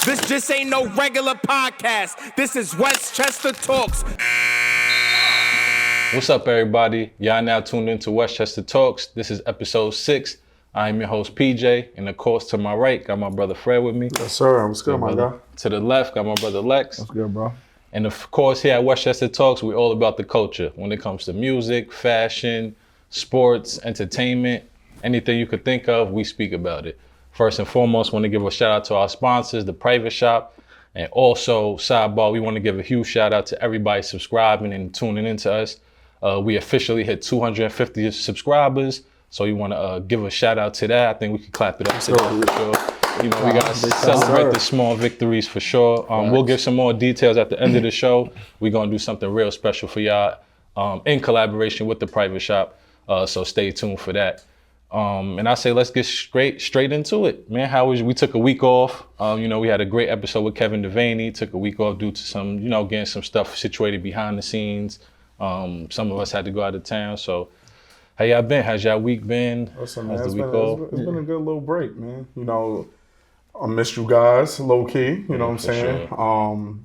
This just ain't no regular podcast. This is Westchester Talks. What's up, everybody? Y'all now tuned into Westchester Talks. This is episode 6. I am your host, PJ, and of course, to my right, got my brother Fred with me. Yes, sir. What's good, my guy? To the left, got my brother Lex. What's good, bro? And of course, here at Westchester Talks, we're all about the culture. When it comes to music, fashion, sports, entertainment, anything you could think of, we speak about it. First and foremost, want to give a shout out to our sponsors, The Private Shop. And also, sidebar, we want to give a huge shout out to everybody subscribing and tuning into us. We officially hit 250 subscribers. So you want to give a shout out to that. I think we can clap it up to that for sure. You know, we got to celebrate the small victories for sure. We'll give some more details at the end of the show. We're going to do something real special for y'all in collaboration with The Private Shop. So stay tuned for that. And I say, let's get straight into it. Man, we took a week off. You know, we had a great episode with Kevin Devaney. Took a week off due to some, you know, getting some stuff situated behind the scenes. Some of us had to go out of town. So how y'all been? How's y'all week been? Listen, man, it's been a good little break, man. You know, I missed you guys, low key. You know what I'm saying? Sure.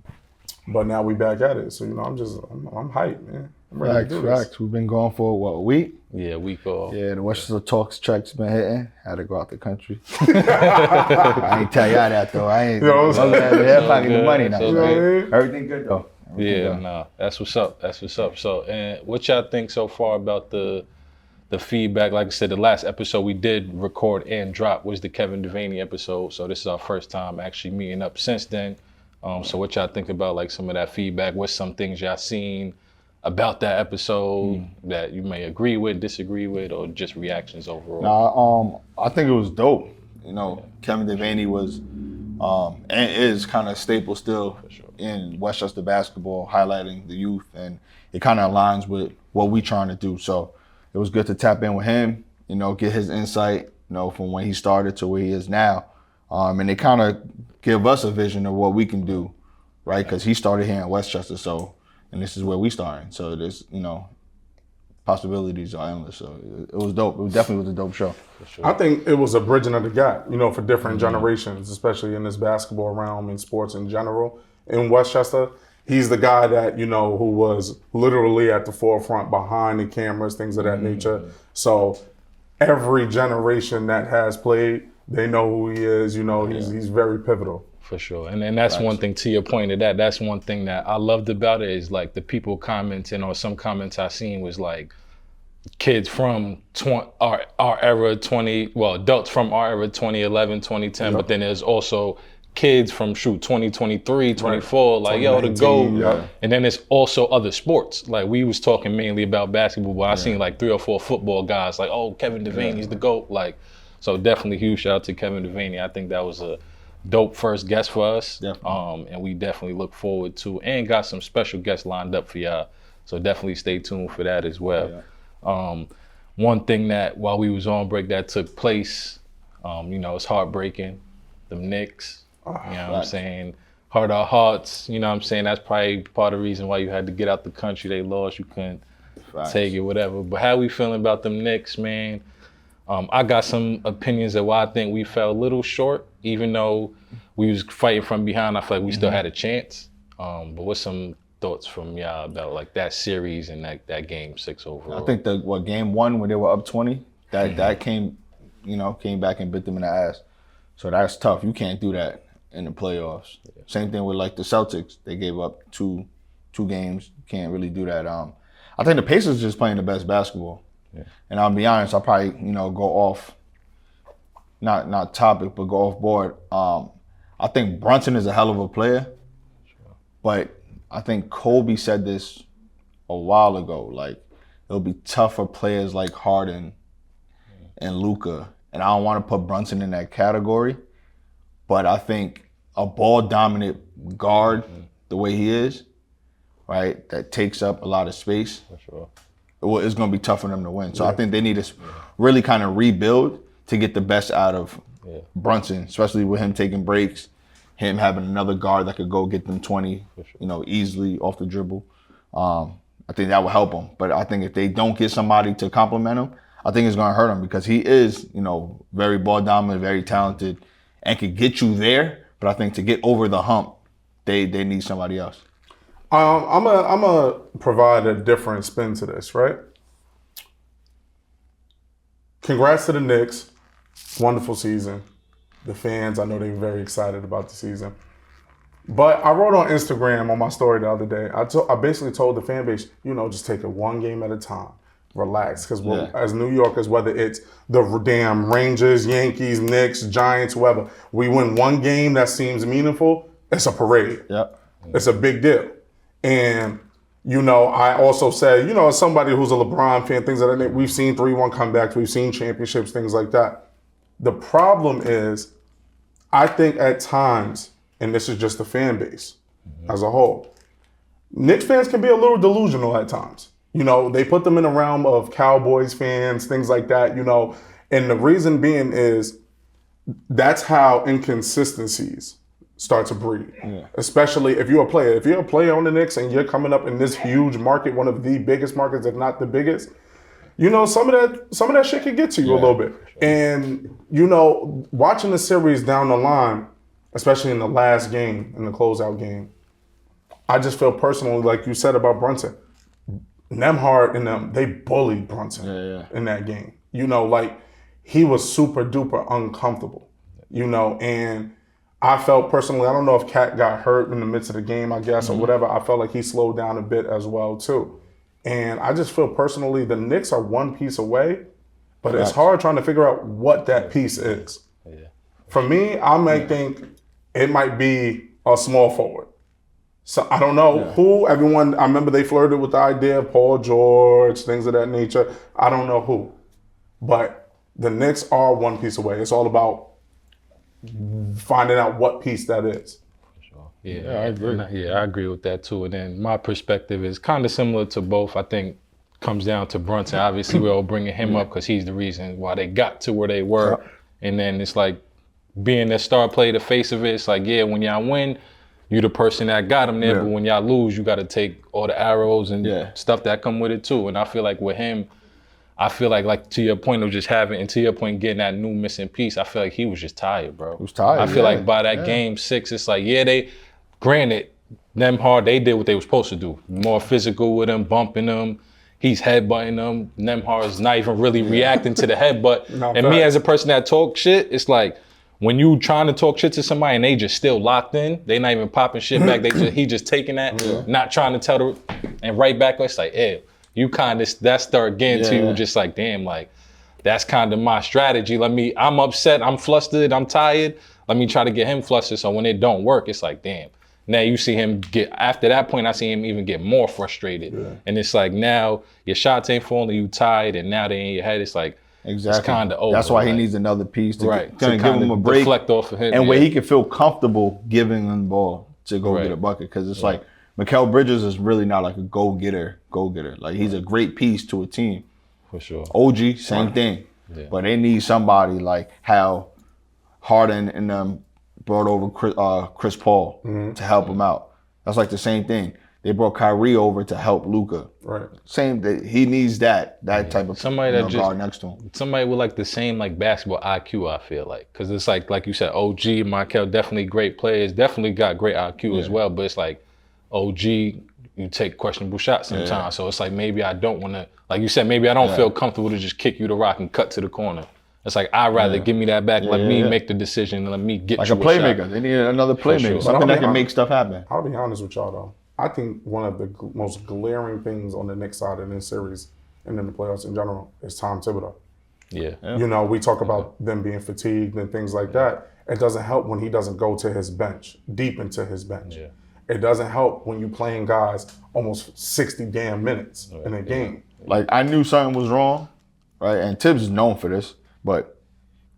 But now we back at it. So, you know, I'm hyped, man. I'm ready to do this. Facts. We've been going for, what, a week? Yeah, a week off. Yeah, the Westchester Talks check's been hitting. Had to go out the country. I ain't tell y'all that, though. I ain't. Pocket the money now. Everything good, though. That's what's up. That's what's up. So, and what y'all think so far about the feedback? Like I said, the last episode we did record and drop was the Kevin Devaney episode. So this is our first time actually meeting up since then. So what y'all think about like some of that feedback? What's some things y'all seen about that episode that you may agree with, disagree with, or just reactions overall? I think it was dope. You know, Kevin Devaney was and is kind of staple still in Westchester basketball, highlighting the youth, and it kind of aligns with what we trying to do. So it was good to tap in with him, you know, get his insight, you know, from when he started to where he is now. And it kind of give us a vision of what we can do, right? Because he started here in Westchester, and this is where we starting. So there's, you know, possibilities are endless. So it was dope. It definitely was a dope show. For sure. I think it was a bridging of the gap, you know, for different generations, especially in this basketball realm and sports in general. In Westchester, he's the guy that, you know, who was literally at the forefront behind the cameras, things of that nature. So every generation that has played, they know who he is. You know, he's very pivotal. For sure. And that's one thing, to your point of that's one thing that I loved about it is like the people commenting, or some comments I seen was like kids from our era, adults from our era, 2011, 2010, but then there's also kids from 2023, 24, like yo, to go. And then there's also other sports. Like we was talking mainly about basketball, but I seen like 3 or 4 football guys like, oh, Kevin Devaney's the GOAT. Like, so definitely huge shout out to Kevin Devaney. I think that was a dope first guest for us. And we definitely look forward to, and got some special guests lined up for y'all. So definitely stay tuned for that as well. One thing that while we was on break that took place, you know, it's heartbreaking. The Knicks. You know what I'm saying? Heart our hearts, you know what I'm saying? That's probably part of the reason why you had to get out the country. They lost, you couldn't take it, whatever. But how we feeling about them Knicks, man? I got some opinions of why I think we fell a little short, even though we was fighting from behind. I feel like we still had a chance. But what's some thoughts from y'all about like that series and that game 6 overall? I think game 1 when they were up 20, that came back and bit them in the ass. So that's tough. You can't do that in the playoffs. Same thing with like the Celtics. They gave up two games. You can't really do that. I think the Pacers just playing the best basketball. And I'll be honest, I'll probably, you know, go off, not topic, but go off board. I think Brunson is a hell of a player, but I think Kobe said this a while ago, like it'll be tough for players like Harden and Luka, and I don't want to put Brunson in that category, but I think a ball-dominant guard, the way he is, right, that takes up a lot of space, it's going to be tough for them to win. So I think they need to really kind of rebuild to get the best out of Brunson, especially with him taking breaks, him having another guard that could go get them 20, you know, easily off the dribble. I think that will help him. But I think if they don't get somebody to complement him, I think it's going to hurt him because he is, you know, very ball dominant, very talented, and could get you there. But I think to get over the hump, they need somebody else. I'm gonna provide a different spin to this, right? Congrats to the Knicks. Wonderful season. The fans, I know they're very excited about the season. But I wrote on Instagram on my story the other day, I basically told the fan base, just take it one game at a time. Relax. Because as New Yorkers, whether it's the damn Rangers, Yankees, Knicks, Giants, whoever, we win one game that seems meaningful, it's a parade. Yep. It's a big deal. And, I also said, as somebody who's a LeBron fan, things like that, we've seen 3-1 comebacks, we've seen championships, things like that. The problem is, I think at times, and this is just the fan base as a whole, Knicks fans can be a little delusional at times. They put them in the realm of Cowboys fans, things like that, and the reason being is that's how inconsistencies start to breed. Yeah. Especially if you're a player. If you're a player on the Knicks and you're coming up in this huge market, one of the biggest markets, if not the biggest, some of that shit can get to you a little bit. And, watching the series down the line, especially in the last game, in the closeout game, I just feel personally, like you said about Brunson, Nembhard and them, they bullied Brunson in that game. He was super duper uncomfortable, and I felt personally, I don't know if Cat got hurt in the midst of the game, I guess, or whatever. I felt like he slowed down a bit as well, too. And I just feel personally the Knicks are one piece away, but it's hard trying to figure out what that piece is. Yeah. For me, I might think it might be a small forward. So I don't know who, everyone, I remember they flirted with the idea of Paul George, things of that nature. I don't know who. But the Knicks are one piece away. It's all about finding out what piece that is. Yeah, I agree. I agree with that too. And then my perspective is kind of similar to both. I think comes down to Brunson. Obviously, we're all bringing him up because he's the reason why they got to where they were. And then it's like being the star player, the face of it. It's like, when y'all win, you the person that got him there. But when y'all lose, you got to take all the arrows and stuff that come with it too. And I feel like with him, like to your point of just having, and to your point, getting that new missing piece, I feel like he was just tired, bro. He was tired. I feel like by that game 6, it's like, granted, Nembhard, they did what they were supposed to do. More physical with him, bumping them. He's headbutting them. Nembhard's not even really reacting to the headbutt. Me as a person that talks shit, it's like, when you trying to talk shit to somebody and they just still locked in, they not even popping shit back. He just taking that, not trying to tell the, and right back, it's like, you kind of, that start getting to you just like, damn, like, that's kind of my strategy. I'm upset, I'm flustered, I'm tired. Let me try to get him flustered so when it don't work, it's like, damn. Now you see him after that point, I see him even get more frustrated. Yeah. And it's like, now your shots ain't falling, you tired, and now they in your head, it's like, it's kind of over. That's why he needs another piece to give him a break. Deflect off of him. And where he can feel comfortable giving him the ball to go get a bucket. Because it's like, Mikal Bridges is really not like a go-getter. Like, he's a great piece to a team. For sure. OG, same thing. Yeah. But they need somebody like how Harden and them brought over Chris Paul to help him out. That's like the same thing. They brought Kyrie over to help Luka. Right. Same. He needs that type of somebody that guard next to him. Somebody with like the same like basketball IQ. I feel like, because it's like you said, OG, Mikal, definitely great players, definitely got great IQ as well. But it's like OG, you take questionable shots sometimes. Yeah. So it's like, maybe I don't want to, like you said, maybe I don't feel comfortable to just kick you the rock and cut to the corner. It's like, I'd rather give me that back. Let me make the decision and let me get like you a playmaker. Shot. They need another playmaker. Sure. Something that can make stuff happen. I'll be honest with y'all though. I think one of the most glaring things on the Knicks side in this series and in the playoffs in general is Tom Thibodeau. Yeah. We talk about them being fatigued and things like that. It doesn't help when he doesn't go to his bench, deep into his bench. Yeah. It doesn't help when you're playing guys almost 60 damn minutes in a game. Like, I knew something was wrong, right? And Tibbs is known for this, but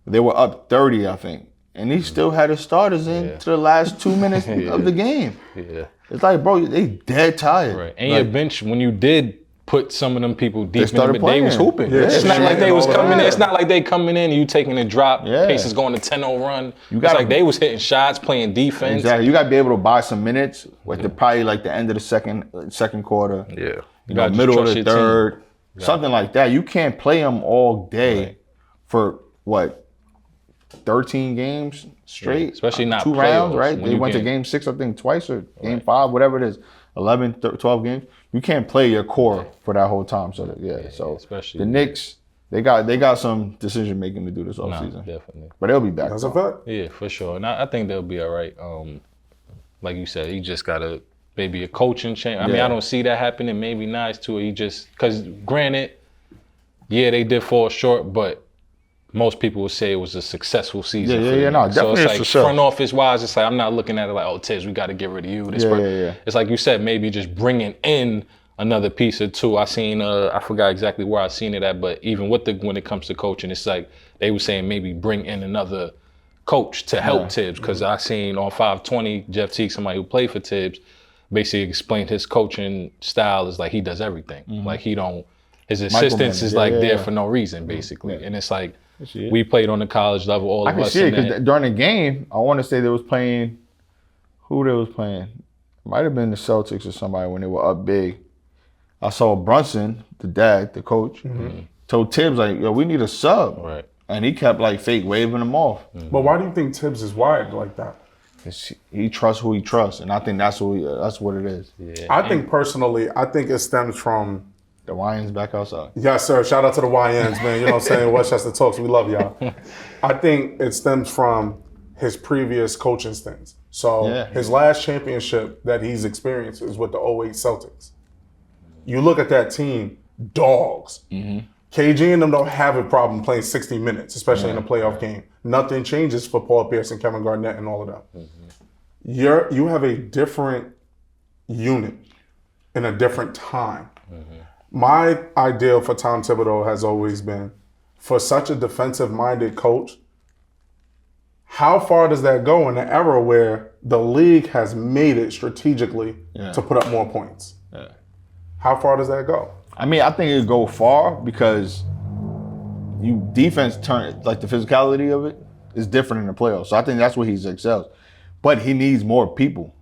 they were up 30, I think. And he still had his starters in to the last 2 minutes of the game. Yeah. It's like, bro, they dead tired. Right. And your bench, when you did put some of them people deep in it, they was hooping. Yeah. It's not like they was coming in. It's not like they coming in and you taking a drop, Pacers going to 10-0 run. It's like they was hitting shots, playing defense. Exactly. You got to be able to buy some minutes with probably like the end of the second quarter. Yeah. Middle of the third. Something like that. You can't play them all day for what? 13 games straight, especially not 2 rounds, playoffs, right? when They went to can't- game 6, I think, twice, or game 5, whatever it is. 11, 12 games. You can't play your core for that whole time. So so especially the Knicks, they got some decision making to do this Nah, offseason. definitely. But they'll be back. That's a though. fact. Yeah, for sure. And I think they'll be all right. Like you said, he just gotta maybe a coaching change. I mean, Yeah. I don't see that happening. Maybe nice too. He just because granted, yeah, they did fall short, but most people would say it was a successful season. Yeah, for them. no, So definitely a it's like success. front office wise, it's like I'm not looking at it like, oh, Tibbs, we got to get rid of you. This Yeah, person. yeah. It's like you said, maybe just bringing in another piece or two. I seen, I forgot exactly where I seen it at, but even with when it comes to coaching, it's like they were saying maybe bring in another coach to help Tibbs, because I seen on 520 Jeff Teague, somebody who played for Tibbs, basically explained his coaching style is like he does everything. Like he don't, his assistance is like there for no reason, basically. And it's like we played on the college level, all I of can us. see it in because that. during the game, I want to say they was playing. Who they was playing? Might have been the Celtics or somebody when they were up big. I saw Brunson, the dad, the coach, told Tibbs like, "Yo, we need a sub," Right. and he kept like fake waving them off. But why do you think Tibbs is wired like that? He trusts who he trusts, and I think that's what it is. Yeah. I think personally, I think it stems from, The Lions back outside. yes, sir. Shout out to the YNs, man. You know what I'm saying? Westchester Talks. We love y'all. I think it stems from his previous coaching stints. So his last championship that he's experienced is with the 08 Celtics. You look at that team, dogs. KG and them don't have a problem playing 60 minutes, especially in a playoff game. Nothing changes for Paul Pierce and Kevin Garnett and all of them. You have a different unit in a different time. My ideal for Tom Thibodeau has always been, for such a defensive-minded coach, how far does that go in an era where the league has made it strategically to put up more points? How far does that go? I mean, I think it go far because defense turn like the physicality of it is different in the playoffs. So I think that's where he's excels. But he needs more people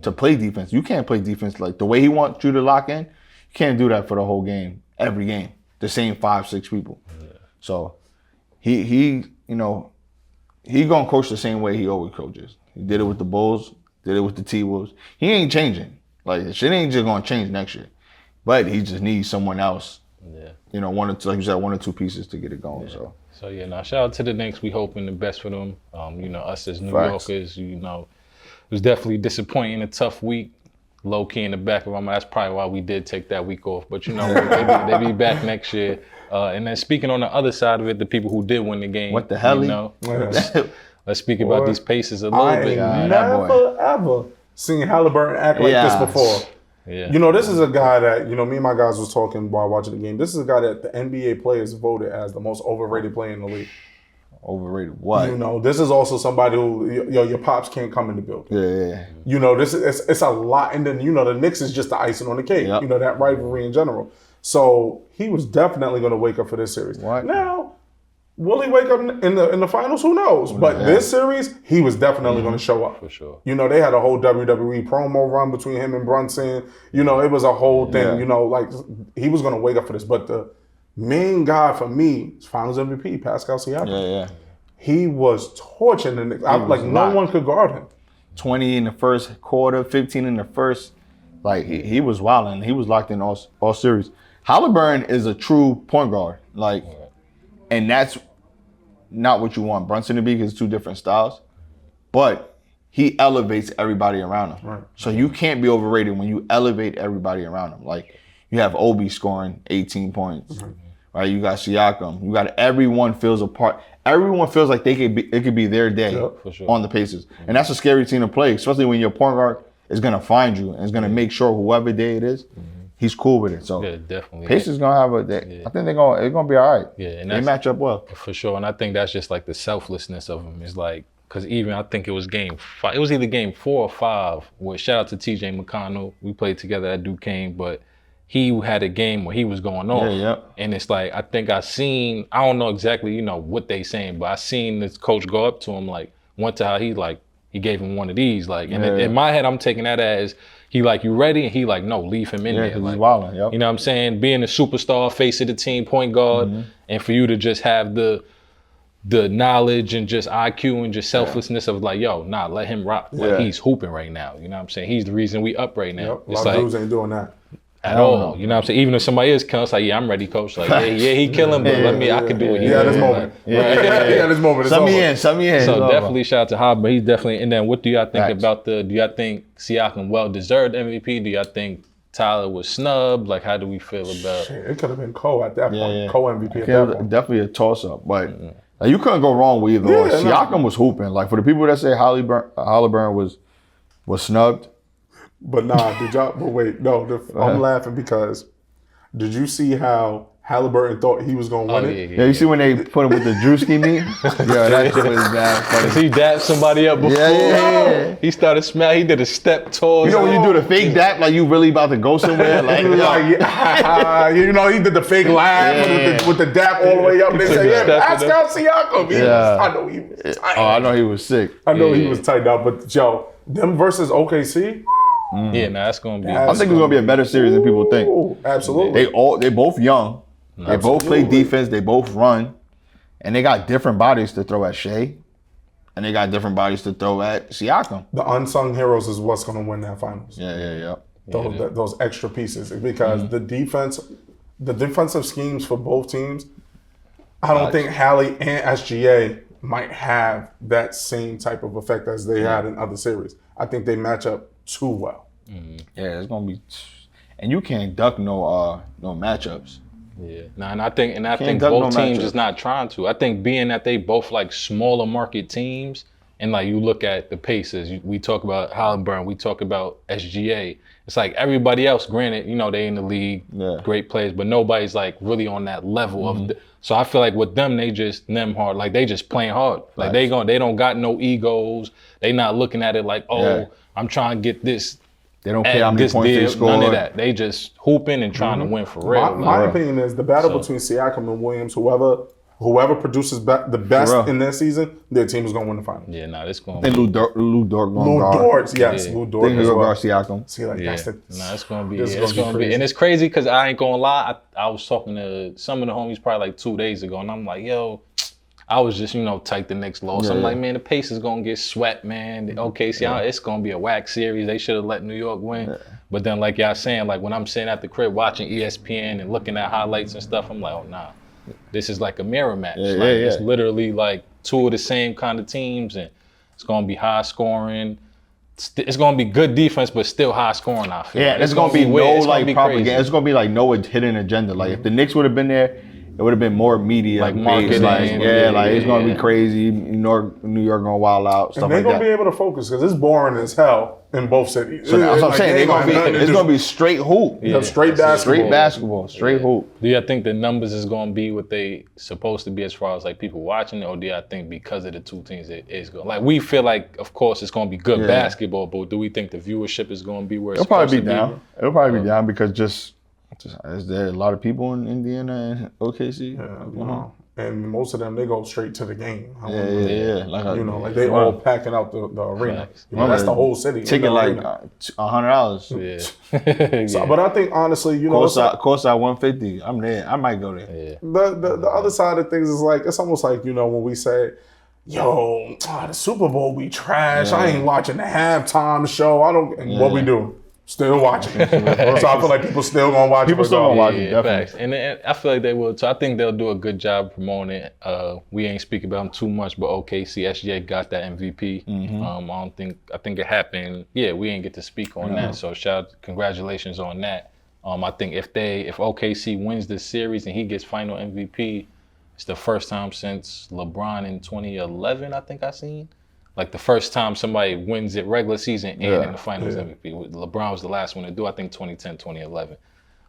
to play defense. You can't play defense like the way he wants you to lock in. You can't do that for the whole game, every game. The same 5-6 people. So he gonna coach the same way he always coaches. He did it with the Bulls, did it with the T-Wolves. He ain't changing. Like the shit ain't just gonna change next year. But he just needs someone else. One or two, like you said, 1 or 2 pieces to get it going. So yeah, now shout out to the Knicks. We hoping the best for them. Us as New Facts. Yorkers, it was definitely disappointing, a tough week. Low key in the back of my mind. That's probably why we did take that week off. But they be back next year. And then speaking on the other side of it, the people who did win the game. What the hell? Let's speak about these Pacers a little I bit. ain't never, ever seen Haliburton act like this before. Yeah. This is a guy that, me and my guys was talking while watching the game. This is a guy that the NBA players voted as the most overrated player in the league. Overrated what? This is also somebody who, your pops can't come in the building. Yeah. This is it's a lot, and then the Knicks is just the icing on the cake. Yep. That rivalry in general. So he was definitely going to wake up for this series. What? Now, will he wake up in the finals? Who knows? But this series, he was definitely going to show up. For sure. They had a whole WWE promo run between him and Brunson. It was a whole thing. Like he was going to wake up for this. But the main guy for me is Finals MVP, Pascal Siakam. Yeah. He was torching the Knicks. No one could guard him. 20 in the first quarter, 15 in the first. Like he was wilding. He was locked in all series. Haliburton is a true point guard. And that's not what you want Brunson to be because it's 2 different styles. But he elevates everybody around him. Right. So you can't be overrated when you elevate everybody around him. Like you have Obi scoring 18 points. Right? You got Siakam. You got everyone feels a part. Everyone feels like it could be their day for sure. on the Pacers. And that's a scary team to play, especially when your point guard is gonna find you and is gonna make sure whoever day it is, he's cool with it. So Yeah, definitely. Pacers gonna have a day. I think it's gonna be all right. Yeah, and they match up well. For sure. And I think that's just like the selflessness of him. It's like, because even I think it was game 5. It was either game 4 or 5. Where shout out to TJ McConnell. We played together at Duquesne, but he had a game where he was going off. Yeah. And it's like, I think I don't know exactly, what they saying, but I seen this coach go up to him, went to how he gave him one of these. In my head, I'm taking that as, you ready? And he no, leave him in there. Because he's wilding, You know what I'm saying? Being a superstar, face of the team, point guard, and for you to just have the the knowledge and just IQ and just selflessness of like, yo, nah, let him rock. Like he's hooping right now. You know what I'm saying? He's the reason we up right now. Yep. A It's lot like, of dudes ain't doing that. at all. You know what I'm saying? Even if somebody is killing, it's like, yeah, I'm ready, coach. Like, yeah, he killing, but I can do it. Yeah, this moment. Yeah, this moment. Send me in. So definitely shout out to Hob, but he's definitely. And then what do y'all think about do y'all think Siakam well deserved MVP? Do y'all think Tyler was snubbed? Like, how do we feel about? It could have been Cole at that point. Cole MVP at that point. Definitely a toss up, but like, you couldn't go wrong with either. Siakam was hooping. Like, for the people that say Haliburton was snubbed. But nah, did y'all? But wait, no. I'm laughing because did you see how Haliburton thought he was gonna win it? Yeah, you see when they put him with the Drewski knee? Yeah, that shit was bad. Cause he dapped somebody up before. Yeah. He started smelling. He did a step towards. You know when you do the fake dap, like you really about to go somewhere? Like, you know, he did the fake laugh with the dap all the way up. They say, Pascal Siakam. I know he was tight. Oh, I know he was sick. I know he was tight now, but yo, them versus OKC. Yeah, that's gonna be. I think it's gonna be a better series than people think. Absolutely. They both young. They both play defense. They both run, and they got different bodies to throw at Shea, and they got different bodies to throw at Siakam. The unsung heroes is what's gonna win that finals. Yeah. Those extra pieces because the defensive schemes for both teams. I don't think Hallie and SGA might have that same type of effect as they had in other series. I think they match up too well. Yeah, it's gonna be, and you can't duck no matchups. Yeah, and I think both teams is not trying to. I think being that they both like smaller market teams, and like you look at the Pacers, we talk about Haliburton, we talk about SGA. It's like everybody else. Granted, you know they in the league, great players, but nobody's like really on that level of. So I feel like with them, they just hard. Like they just playing hard. Like they don't got no egos. They not looking at it like, I'm trying to get this. They don't care how many points they score. None of that. They just hooping and trying to win for real. My opinion is the battle between Siakam and Williams, whoever produces the best in their season, their team is going to win the final. Yeah, it's going to be. Lou Dort going to guard. Lou Dort, yes. Lou Dort as well. Siakam. See, like, it's going to be. It's going to be. And it's crazy because I ain't going to lie. I was talking to some of the homies probably like 2 days ago, and I'm like, yo, I was just, tight the Knicks loss. I'm like, man, the Pacers going to get swept, man. It's going to be a whack series. They should have let New York win. Yeah. But then, like y'all saying, like when I'm sitting at the crib watching ESPN and looking at highlights and stuff, I'm like, oh, nah. This is like a mirror match. It's literally like two of the same kind of teams, and it's going to be high scoring. It's going to be good defense, but still high scoring, I feel. Yeah, it's going to be no like propaganda. It's going to be like no hidden agenda. Like if the Knicks would have been there, it would have been more media, like marketing. It's going to be crazy. New York going to wild out. Stuff and they're going to be able to focus because it's boring as hell in both cities. So that's what I'm saying. It's going to be straight hoop. Straight basketball. Straight hoop. Do you think the numbers is going to be what they supposed to be as far as like people watching it, or do you think because of the two teams it is going? Like we feel like, of course, it's going to be good basketball, but do we think the viewership is going to be where it's supposed to be? It'll probably be down because is there a lot of people in Indiana and OKC? Yeah, and most of them they go straight to the game. Like they all packing out the arena. That's the whole city. Ticket like $100. Yeah. But I think honestly, courtside $150. I'm there. I might go there. Yeah. The other side of things is like it's almost like when we say, "Yo, the Super Bowl we trash. I ain't watching the halftime show. I don't." And what we do? Still watching. So I feel like people still gonna watch. People still gonna watch it, definitely. Facts. And I feel like they will too. I think they'll do a good job promoting it. We ain't speaking about them too much, but OKC SGA got that MVP. I think it happened. Yeah, we ain't get to speak on that. So congratulations on that. I think if OKC wins this series and he gets final MVP, it's the first time since LeBron in 2011. I think I seen. Like the first time somebody wins it regular season and in the finals MVP. LeBron was the last one to do, I think 2010, 2011.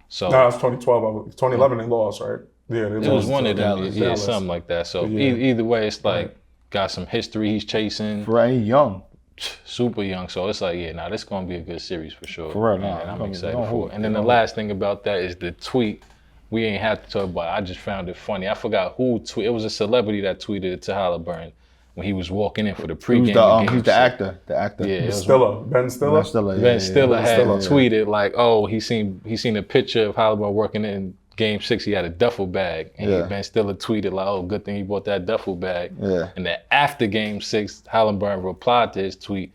So no, it's 2012. 2011 they lost, right? Yeah, it was one of them. Yeah, something like that. So either way, it's like got some history he's chasing. Right, young. Super young. So it's like, this is going to be a good series for sure. For real, and I'm excited for it. And then the last thing about that is the tweet. We ain't have to talk about it. I just found it funny. I forgot who tweeted. It was a celebrity that tweeted it to Haliburton. When he was walking in for the pregame. He's the actor. The actor. Yeah, Ben Stiller. Ben Stiller had tweeted like, he seen a picture of Haliburton working in Game 6, he had a duffel bag, and Ben Stiller tweeted like, "Oh, good thing he bought that duffel bag." Yeah. And then after Game 6, Haliburton replied to his tweet.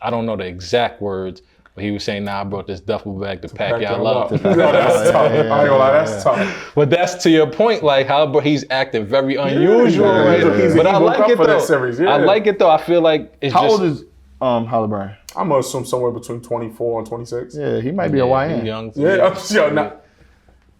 I don't know the exact words, but he was saying, "Nah, I brought this duffel bag to pack y'all up." That's tough. I ain't gonna lie, that's tough. But that's to your point, like Haliburton, he's acting very unusual. He's But I like it for though. that series, I like it though. I feel like it's How just. old is Haliburton? I'm gonna assume somewhere between 24 and 26. Yeah, he might be a YN. Young.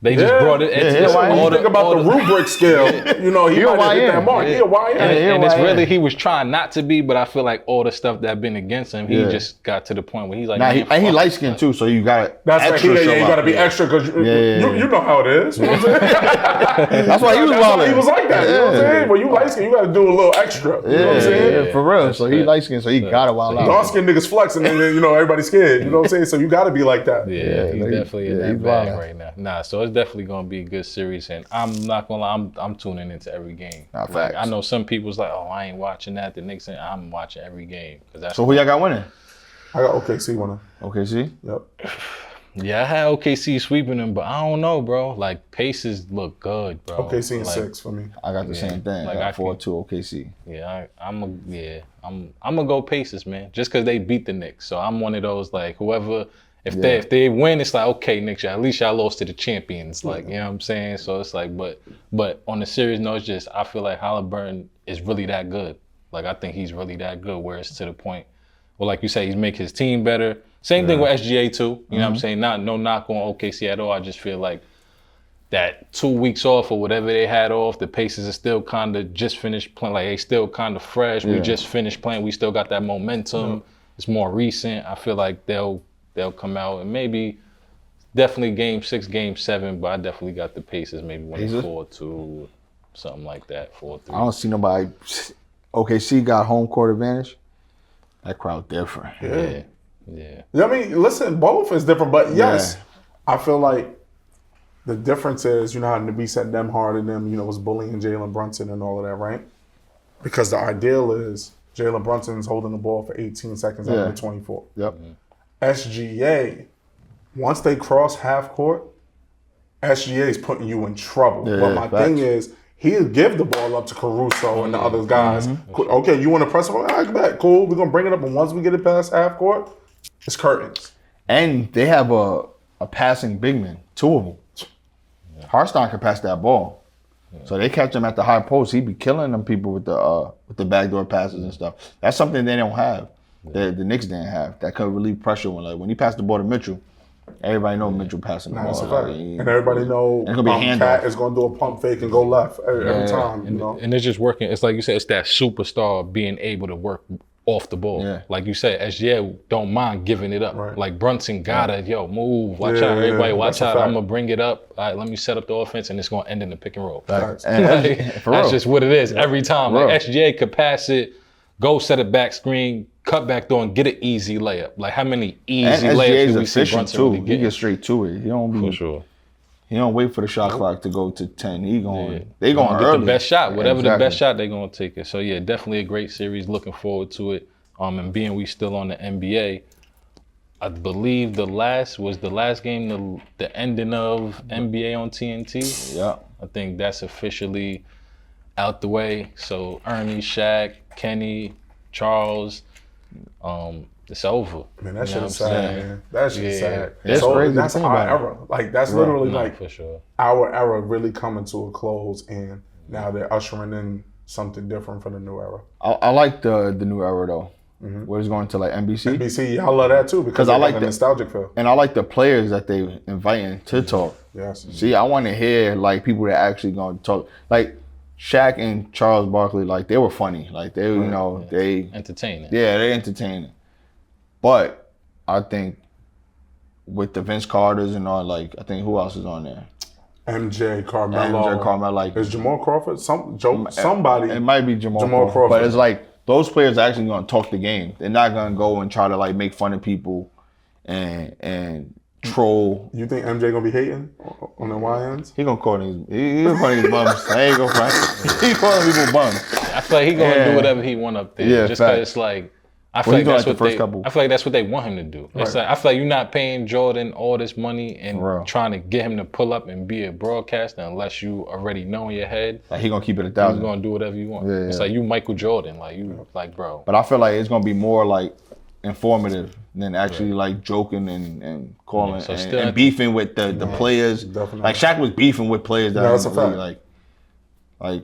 They just brought it. It's when you think about the rubric scale, you know, he might hit that mark. He a YN. And it's really, he was trying not to be, but I feel like all the stuff that been against him, he just got to the point where he's like, he light skinned too, so you got it. That's extra. You got to be extra because you know how it is. You know what I'm saying? That's why he was wilding. He was like that. You know what I'm saying? When you light skinned, you got to do a little extra. You know what I'm saying? Yeah, for real. So he light skinned, so he got it wild out. Dark skinned niggas flex, and then everybody's scared. You know what I'm saying? So you got to be like that. Yeah, he's definitely in that bag right now. Nah, so it's definitely gonna be a good series, and I'm not gonna lie, I'm tuning into every game. Facts. I know some people's like, oh, I ain't watching that. The Knicks, I'm watching every game. So who y'all got winning? I got OKC winning. OKC? Yep. Yeah, I had OKC sweeping them, but I don't know, bro. Like, paces look good, bro. OKC in like, 6 for me. I got the same thing. Like, I got 4-2 OKC. Yeah, I'm gonna go Pacers, man. Just because they beat the Knicks, so I'm one of those like whoever. If they win, it's like, okay, Knicks, at least y'all lost to the champions. Like, you know what I'm saying? So it's like, but on the serious note, it's just, I feel like Haliburton is really that good. Like, I think he's really that good, where it's to the point, well, like you say, he's make his team better. Same thing with SGA too. You know what I'm saying? No knock on OKC at all. I just feel like that 2 weeks off or whatever they had off, the Pacers are still kind of just finished playing. Like, they still kind of fresh. We just finished playing. We still got that momentum. It's more recent. I feel like they'll come out and maybe definitely Game 6, Game 7, but I definitely got the Pacers maybe winning 4-2, something like that, 4-3. I don't see nobody. OKC got home court advantage. That crowd different. Yeah, I mean, listen, both is different, but yes, I feel like the difference is, you know how Nabi said them hard and them, was bullying Jalen Brunson and all of that, right? Because the ideal is Jalen Brunson's holding the ball for 18 seconds out of the 24. Yep. SGA, once they cross half court, SGA is putting you in trouble. But my thing is, he'll give the ball up to Caruso and the other guys. Okay, you want to press it? All right, bet. Cool. We're going to bring it up. And once we get it past half court, it's curtains. And they have a passing big man, 2 of them. Hartstein can pass that ball. So they catch him at the high post. He be killing them people with the backdoor passes and stuff. That's something they don't have. The Knicks didn't have. That could relieve pressure when he passed the ball to Mitchell. Everybody know Mitchell passing the ball. That's a fact. And everybody know Cat is going to do a pump fake and go left every time. And it's just working. It's like you said, it's that superstar being able to work off the ball. Yeah. Like you said, SGA don't mind giving it up. Right. Like Brunson gotta, move. Watch out, everybody. Watch out. I'm going to bring it up. All right, let me set up the offense, and it's going to end in the pick and roll. Facts. That's just what it is every time. Like SGA could pass it, go set it back screen, cut back door and get an easy layup. Like, how many easy layups do we see Brunson really get? He gets straight to it. He don't be, for sure. He don't wait for the shot clock to go to 10. They going get early. The best shot. Whatever the best shot, they're going to take it. So, yeah, definitely a great series. Looking forward to it. And being we still on the NBA, I believe the last game, the ending of NBA on TNT. Yeah. I think that's officially out the way. So, Ernie, Shaq, Kenny, Charles, it's over. Man, that shit is sad, man. That shit is sad. It's crazy. That's our era. Like, that's literally for sure. Our era really coming to a close, and now they're ushering in something different for the new era. I like the new era though. What is going to like NBC? NBC, I love that too because I like the nostalgic feel. And I like the players that they inviting to talk. Yes. See, I want to hear like people that actually going to talk. Like Shaq and Charles Barkley, like they were funny. Like they, they entertaining. Yeah, they're entertaining. But I think with the Vince Carters and all, like I think who else is on there? MJ, Carmelo. Like is Jamal Crawford? Somebody. It might be Jamal Crawford. But it's like those players are actually going to talk the game. They're not going to go and try to like make fun of people and troll. You think MJ gonna be hating on the YNs? He gonna call these. He gonna call these bums. I ain't gonna fight. He calling people bums. I feel like he gonna do whatever he want up there. Yeah, just because it's like, I feel like that's the what first they. couple. I feel like that's what they want him to do. It's like, I feel like you're not paying Jordan all this money and Real. trying to get him to pull up and be a broadcaster unless you already know in your head Like he gonna keep it he's 1,000. gonna do whatever you want. Yeah, It's yeah. like you Michael Jordan, like you, like bro. But I feel like it's gonna be more like informative than actually like joking and calling So and, still and beefing with the players. definitely. Like Shaq was beefing with players that Yeah, are that's in a the league. fact. Like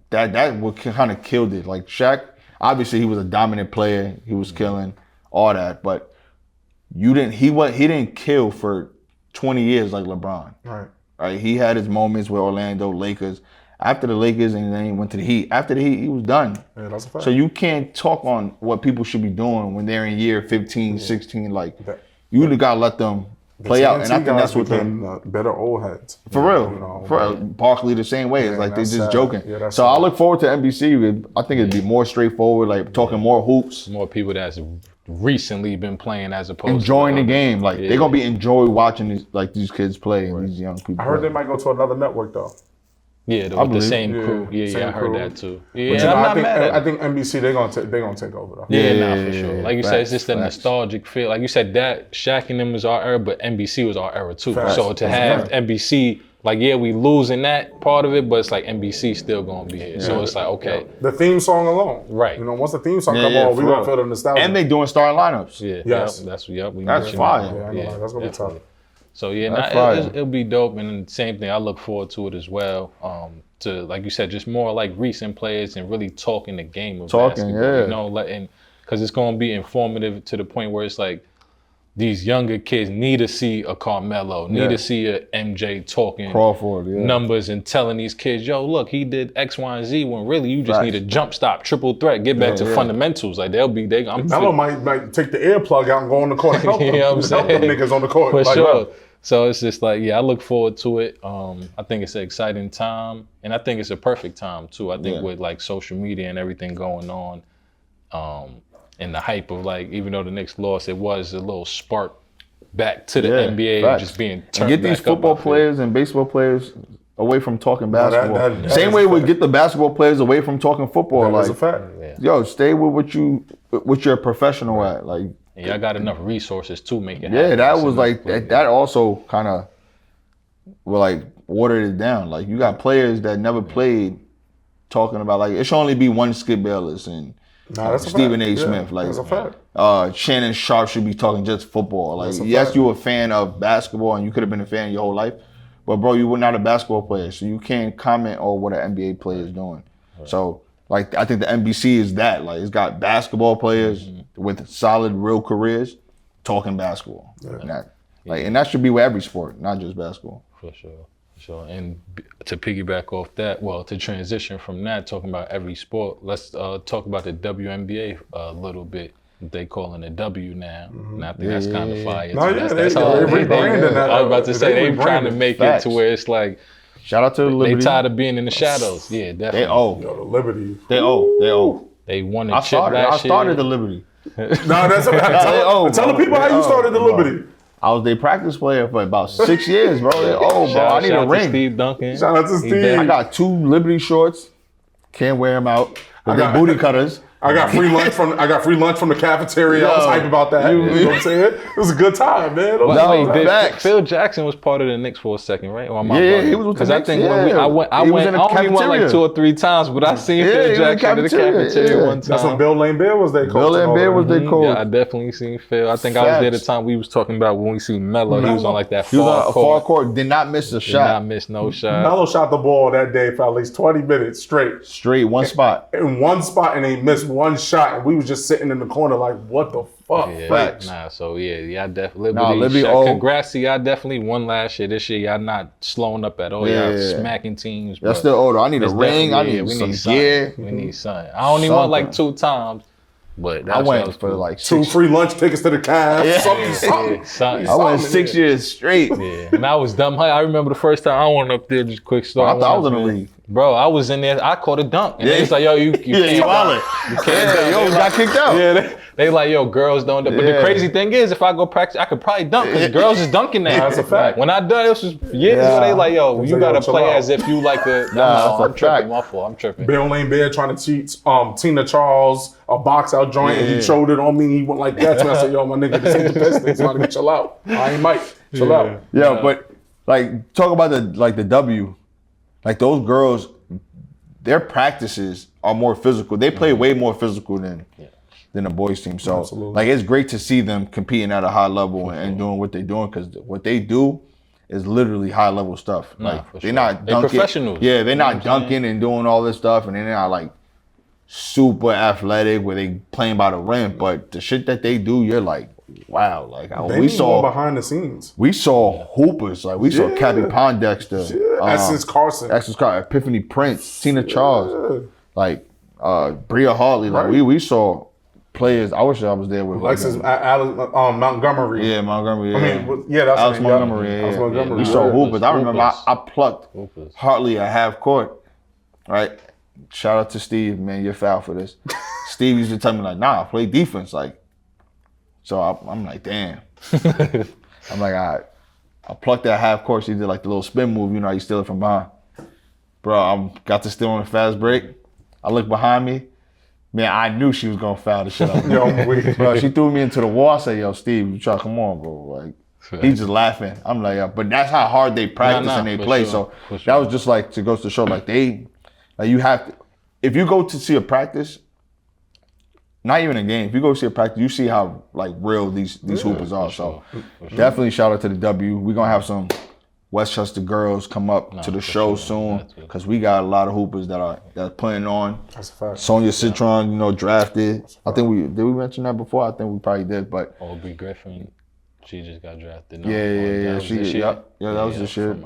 that would kind of killed it. Like Shaq, obviously he was a dominant player. He was killing all that, but he didn't kill for 20 years like LeBron. Right. Right? He had his moments with Orlando, Lakers. After the Lakers, and then he went to the Heat. After the Heat, he was done. Yeah, that's a fact. So you can't talk on what people should be doing when they're in year 15, 16. Like, you gotta let them play out. And I think that's what the better old heads. for real. You know, For real. Barkley the same way. It's like they're that's just sad. joking. Yeah, that's so I sad. look forward to NBC. I think it'd be more straightforward, like talking more hoops, More people that's recently been playing as opposed enjoying to the game. Like they're gonna be enjoy watching these kids play and these young people. I heard play. they might go to another network though. with the believe same it. crew. Yeah, Yeah, same I heard crew. that too. But, Yeah, you know, I'm not mad at I it. think NBC they're gonna take over though. Yeah, Yeah, for sure. Like you said, it's just a facts. nostalgic feel. Like you said, that Shaq and them was our era, but NBC was our era too. Facts. So to That's have right. NBC, like yeah, we losing that part of it, but it's like NBC still gonna be here. So it's like okay, The theme song alone. Right. You know, once the theme song Yeah, come yeah, on, we for gonna real. feel the nostalgia. And they doing starting lineups. yeah, Yes. We That's mentioned fire. that. Yeah, I ain't gonna lie, that's gonna be definitely. tough. So yeah, That's nah, fire. it'll be dope, and same thing. I look forward to it as well. To like you said, just more like recent players and really talking the game of basketball. yeah. You know, letting because it's gonna be informative to the point where it's like these younger kids need to see a Carmelo, need to see a MJ talking Crawford, yeah. numbers and telling these kids, yo, look, he did X, Y, and Z. When really you just Facts. need a jump stop, triple threat, get back to yeah. fundamentals. Like I'm Melo might take the earplug out and go on the court and help them. You know what I'm Help them saying? niggas on the court. For Like, sure. So it's just like, yeah, I look forward to it. I think it's an exciting time, and I think it's a perfect time too. I think Yeah. with like social media and everything going on, and the hype of like, even though the Knicks lost, it was a little spark back to the NBA facts. just being And turned get these back up, football I feel. players and baseball players away from talking that- basketball. that Same is way a we fact. get the basketball players away from talking football. That is a Like, fact. yo, stay with what you're a professional at. Like, And y'all got enough resources to make it happen. yeah, that So was like that also kind of well, like watered it down. Like you got players that never played talking about like it should only be one Skip Bayless and Nah, that's a Stephen fact. A. Yeah, Smith. Like that's a fact. Shannon Sharp should be talking just football. Like That's a yes, fact. you were a fan of basketball and you could have been a fan your whole life, but bro, you were not a basketball player, so you can't comment on what an NBA player is doing. So like I think the NBC is that. Like it's got basketball players with solid real careers talking basketball. And that should be with every sport, not just basketball. For sure. Sure. And to piggyback off that, well, to transition from that, talking about every sport, let's talk about the WNBA a little bit. They calling it W now, and I think that's kind of fire. No, too. yeah, That's they hard. rebranding that. I was about to say they trying to rebranding. make Facts. it to where it's like Shout out to the they Liberty. tired of being in the shadows. Yeah, definitely. They owe. Yo, the Liberty. They owe. They won a I chip started last year. the Liberty. No, that's tell the people how you started the Liberty. I was their practice player for about 6 years, bro. They bro. I need Shout a out to ring. Steve Duncan. Shout out to He Steve. did. I got 2 Liberty shorts. Can't wear them out. But they got- booty cutters. I got free lunch from the cafeteria. I was Yo, hype about that. You know what I'm saying? It was a good time, man. Wait, did facts. Phil Jackson was part of the Knicks for a second, right? Or am I Yeah, bugging? he was with the Because I Knicks, think when yeah. I went, He was in the I only went like cafeteria. 2 or 3 times, but I seen Yeah, Phil he was in the Jackson in the cafeteria yeah. one time. That's when Bill Lane Bear was their coach. Bill and Bear was their coach. Yeah, I definitely seen Phil. I think I was there the Facts. time we was talking about when we seen Melo. He was on like that He was on far a far court. court. Did not miss a Did shot. not miss no shot. Melo shot the ball that day for at least 20 minutes straight Straight one spot. in one spot, and they missed one shot, and we was just sitting in the corner like, what the fuck? Yeah, Facts. nah, so yeah, I definitely. Liberty Shaq, old. congrats to y'all. Definitely won last year. This year, y'all not slowing up at all. Y'all Yeah. smacking teams. That's but still older. I need a it's ring. I definitely- need we some something. gear. We need something. I only went like Something. 2 times, but that's I what went was for cool. like 2 6. free lunch tickets to the Cavs. Yeah. Something. Something. I went something, 6 yeah. years straight. Yeah, and I was dumb. I remember the first time I went up there. Just quick story. I thought I was in went the up league. there. Bro, I was in there. I caught a dunk, and Yeah. they was like, "Yo, you Yeah, you can't." wildin'. You can't. Yeah, yo, got kicked out. Yeah, They like, yo, girls don't. But the crazy thing is, if I go practice, I could probably dunk because girls is dunking now. That's a fact. When I done, this was years ago. They like, yo, you gotta play as if you like a. I'm tripping. My fault. I'm tripping. Bill Lane Bear trying to teach Tina Charles a box out joint, and he showed it on me. And he went like that. So I said, yo, my nigga, this ain't the Pistons. So I gotta chill out. I ain't Mike. Chill out. Yeah, but like talk about the W, like those girls, their practices are more physical. They play way more physical than the boys team. So like it's great to see them competing at a high level and doing what they're doing because what they do is literally high level stuff. Like they're not dunking. They're professionals. Yeah, they're not dunking and doing all this stuff, and they're not like super athletic where they playing by the rim. But the shit that they do, you're like, wow. Like we saw behind the scenes. We saw hoopers. Like we saw Cappy Pondexter, Essence Carson, Epiphany Prince, Tina Charles, like Bria Hartley. Like we saw players. I wish I was there with Alexis Montgomery. Yeah, Montgomery. Yeah. I mean, that's Alex Montgomery. Yeah. Alex Montgomery. We saw hoopers. I remember I plucked Hartley at half court. Right. Shout out to Steve, man. You're foul for this. Steve used to tell me like, nah, play defense. Like, so I'm like, damn. I'm like, all right. I plucked that half court. She did like the little spin move. You know how you steal it from behind. Bro, I got to steal on a fast break. I looked behind me. Man, I knew she was gonna foul the shit out of me. Yo, bro, she threw me into the wall. I said, yo, Steve, you try, come on, bro. Like, he's just laughing. I'm like, yeah, but that's how hard they practice and they play. Sure, so that was just like to go to show, like you have to, if you go to see a practice, not even a game, if you go see a practice, you see how like real these hoopers are. So definitely shout out to the W. We're gonna have some Westchester girls come up to the show soon because we got a lot of hoopers that are playing on. That's a fact. Sonia Citron, drafted. I think did we mention that before? I think we probably did, but Aubrey Griffin, she just got drafted. No, yeah. That was the shit.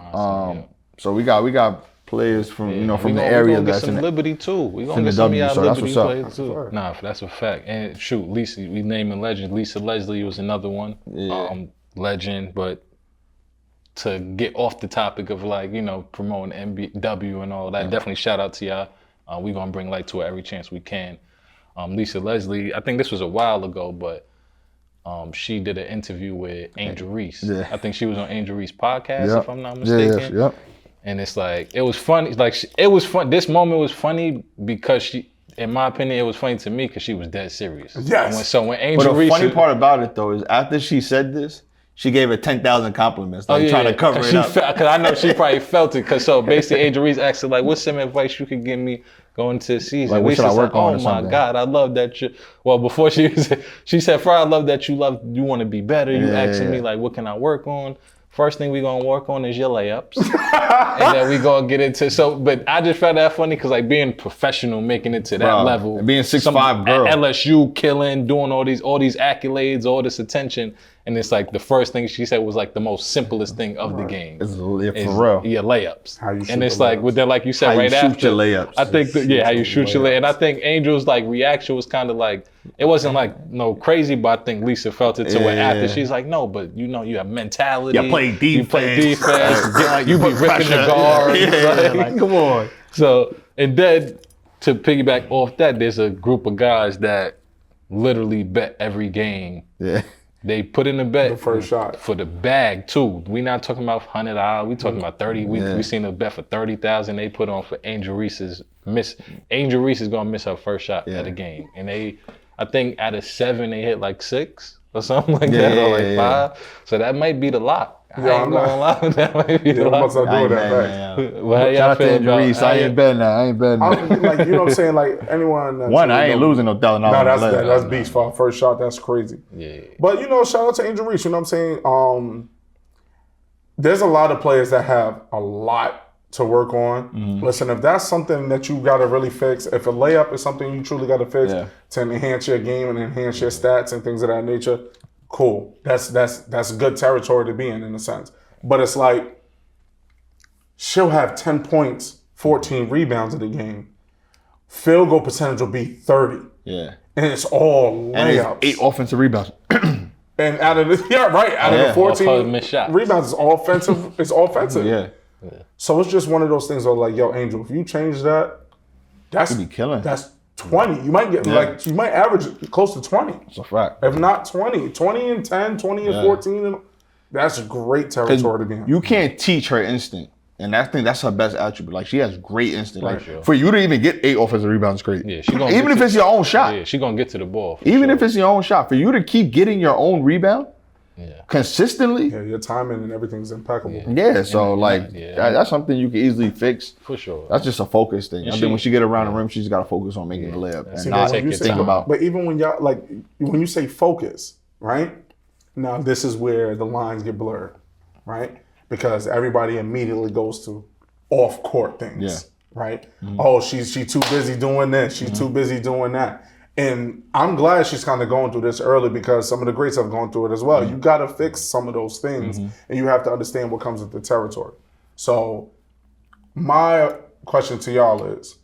So we got players from from the area that's in Liberty too. We gonna get some of y'all Liberty players too. Nah, that's a fact. And shoot, Lisa, we naming legends. Lisa Leslie was another one. Legend, but to get off the topic of like, promoting NBW and all that, definitely shout out to y'all. We gonna bring light to it every chance we can. Lisa Leslie, I think this was a while ago, but she did an interview with Angel Reese. Yeah. I think she was on Angel Reese podcast, if I'm not mistaken. Yeah. And it's like, it was funny. Like, it was fun. This moment was funny because she, in my opinion, it was funny to me because she was dead serious. Yes. When Angel Reese. But the funny part about it though is after she said this, she gave her 10,000 compliments, trying to cover it up. Because I know she probably felt it. Because so basically, Angel Reese asked her like, "What's some advice you could give me going to the season?" Like, what should I work on? Oh my God, I love that you. Well, before she said, "Fry, I love that you want to be better." You asking me like, "What can I work on?" First thing we gonna work on is your layups, and then we gonna get into But I just found that funny because like being professional, making it to that level, and being 6'5" girl, at LSU, killing, doing all these accolades, all this attention, and it's like the first thing she said was like the most simplest thing of the game. It's for real. Yeah, layups. How you shoot and it's the like, layups. then like you said, how right you after shoot your layups. I think how you shoot your layups. And I think Angel's like reaction was kind of like, it wasn't like no crazy, but I think Lisa felt it to it after. She's like, no, but you have mentality. You play defense. You play defense. You be ripping the guards. Like, come on. So, and then to piggyback off that, there's a group of guys that literally bet every game. Yeah. They put in the bet the first shot for the bag too. We not talking about $100. We talking about 30. We seen a bet for 30,000. They put on for Angel Reese's miss. Angel Reese is gonna miss her first shot at the game, and I think out of 7 they hit like 6 or something like that, or like 5. So that might be the lock. I ain't gonna lie, that might be the lock. Shout out to Angel Reese. I ain't betting that. Like, you know what I'm saying? Like anyone. I ain't losing no $1,000. No, that's beast for our first shot. That's crazy. Yeah. But shout out to Angel Reese. You know what I'm saying? There's a lot of players that have a lot to work on. Mm-hmm. Listen, if that's something that you got to really fix, if a layup is something you truly got to fix to enhance your game and enhance your stats and things of that nature, cool. That's good territory to be in a sense. But it's like she'll have 10 points, 14 rebounds in the game. Field goal percentage will be 30. Yeah. And it's all layups. And it's 8 offensive rebounds. And out of the 14 rebounds, it's all offensive. It's all offensive. Yeah. So it's just one of those things where like, yo, Angel, if you change that, be killing. That's 20. You might get you might average close to 20. That's a fact. If not 20. 20 and 10, 20 and 14. And that's great territory to be in. You can't teach her instinct. And I think that's her best attribute. Like, she has great instinct. Right. Like, Sure. for you to even get 8 offensive rebounds is great. Yeah, she gonna even if it's your own shot. Yeah, she gonna get to the ball. Even if it's your own shot. For you to keep getting your own rebound consistently. Yeah, your timing and everything's impeccable. Yeah, so that's something you can easily fix. For sure. That's just a focus thing. And I think when she get around the rim, she's got to focus on making the layup and not think about. But even when y'all when you say focus, right? Now this is where the lines get blurred, right? Because everybody immediately goes to off court things, right? Mm-hmm. Oh, she's too busy doing this. She's too busy doing that. And I'm glad she's kind of going through this early because some of the greats have gone through it as well. Mm-hmm. You got to fix some of those things, and you have to understand what comes with the territory. So my question to y'all is,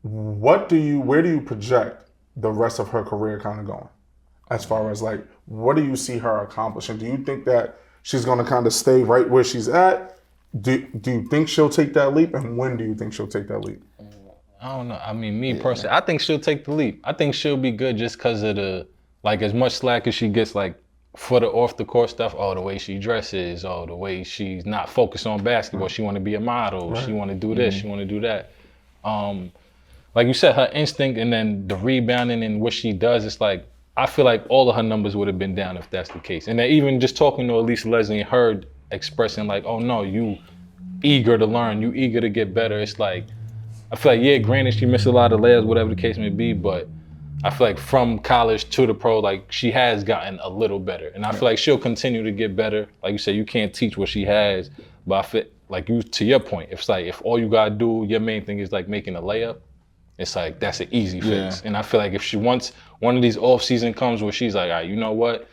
where do you project the rest of her career kind of going? As far as what do you see her accomplishing? Do you think that she's going to kind of stay right where she's at? Do you think she'll take that leap? And when do you think she'll take that leap? I don't know. I mean, me personally, I think she'll take the leap. I think she'll be good just because of the, as much slack as she gets, for the off the court stuff, the way she dresses, the way she's not focused on basketball. She want to be a model. Right. She want to do this. She want to do that. Like you said, her instinct and then the rebounding and what she does, it's I feel like all of her numbers would have been down if that's the case. And then even just talking to Elise Leslie and her expressing oh no, you eager to learn, you eager to get better. It's I feel granted she missed a lot of layups, whatever the case may be, but I feel like from college to the pro, she has gotten a little better. And I feel like she'll continue to get better. Like you said, you can't teach what she has, but I feel to your point, if if all you gotta do, your main thing is making a layup, it's that's an easy fix. And I feel like if she wants one of these off season comes where she's all right, you know what?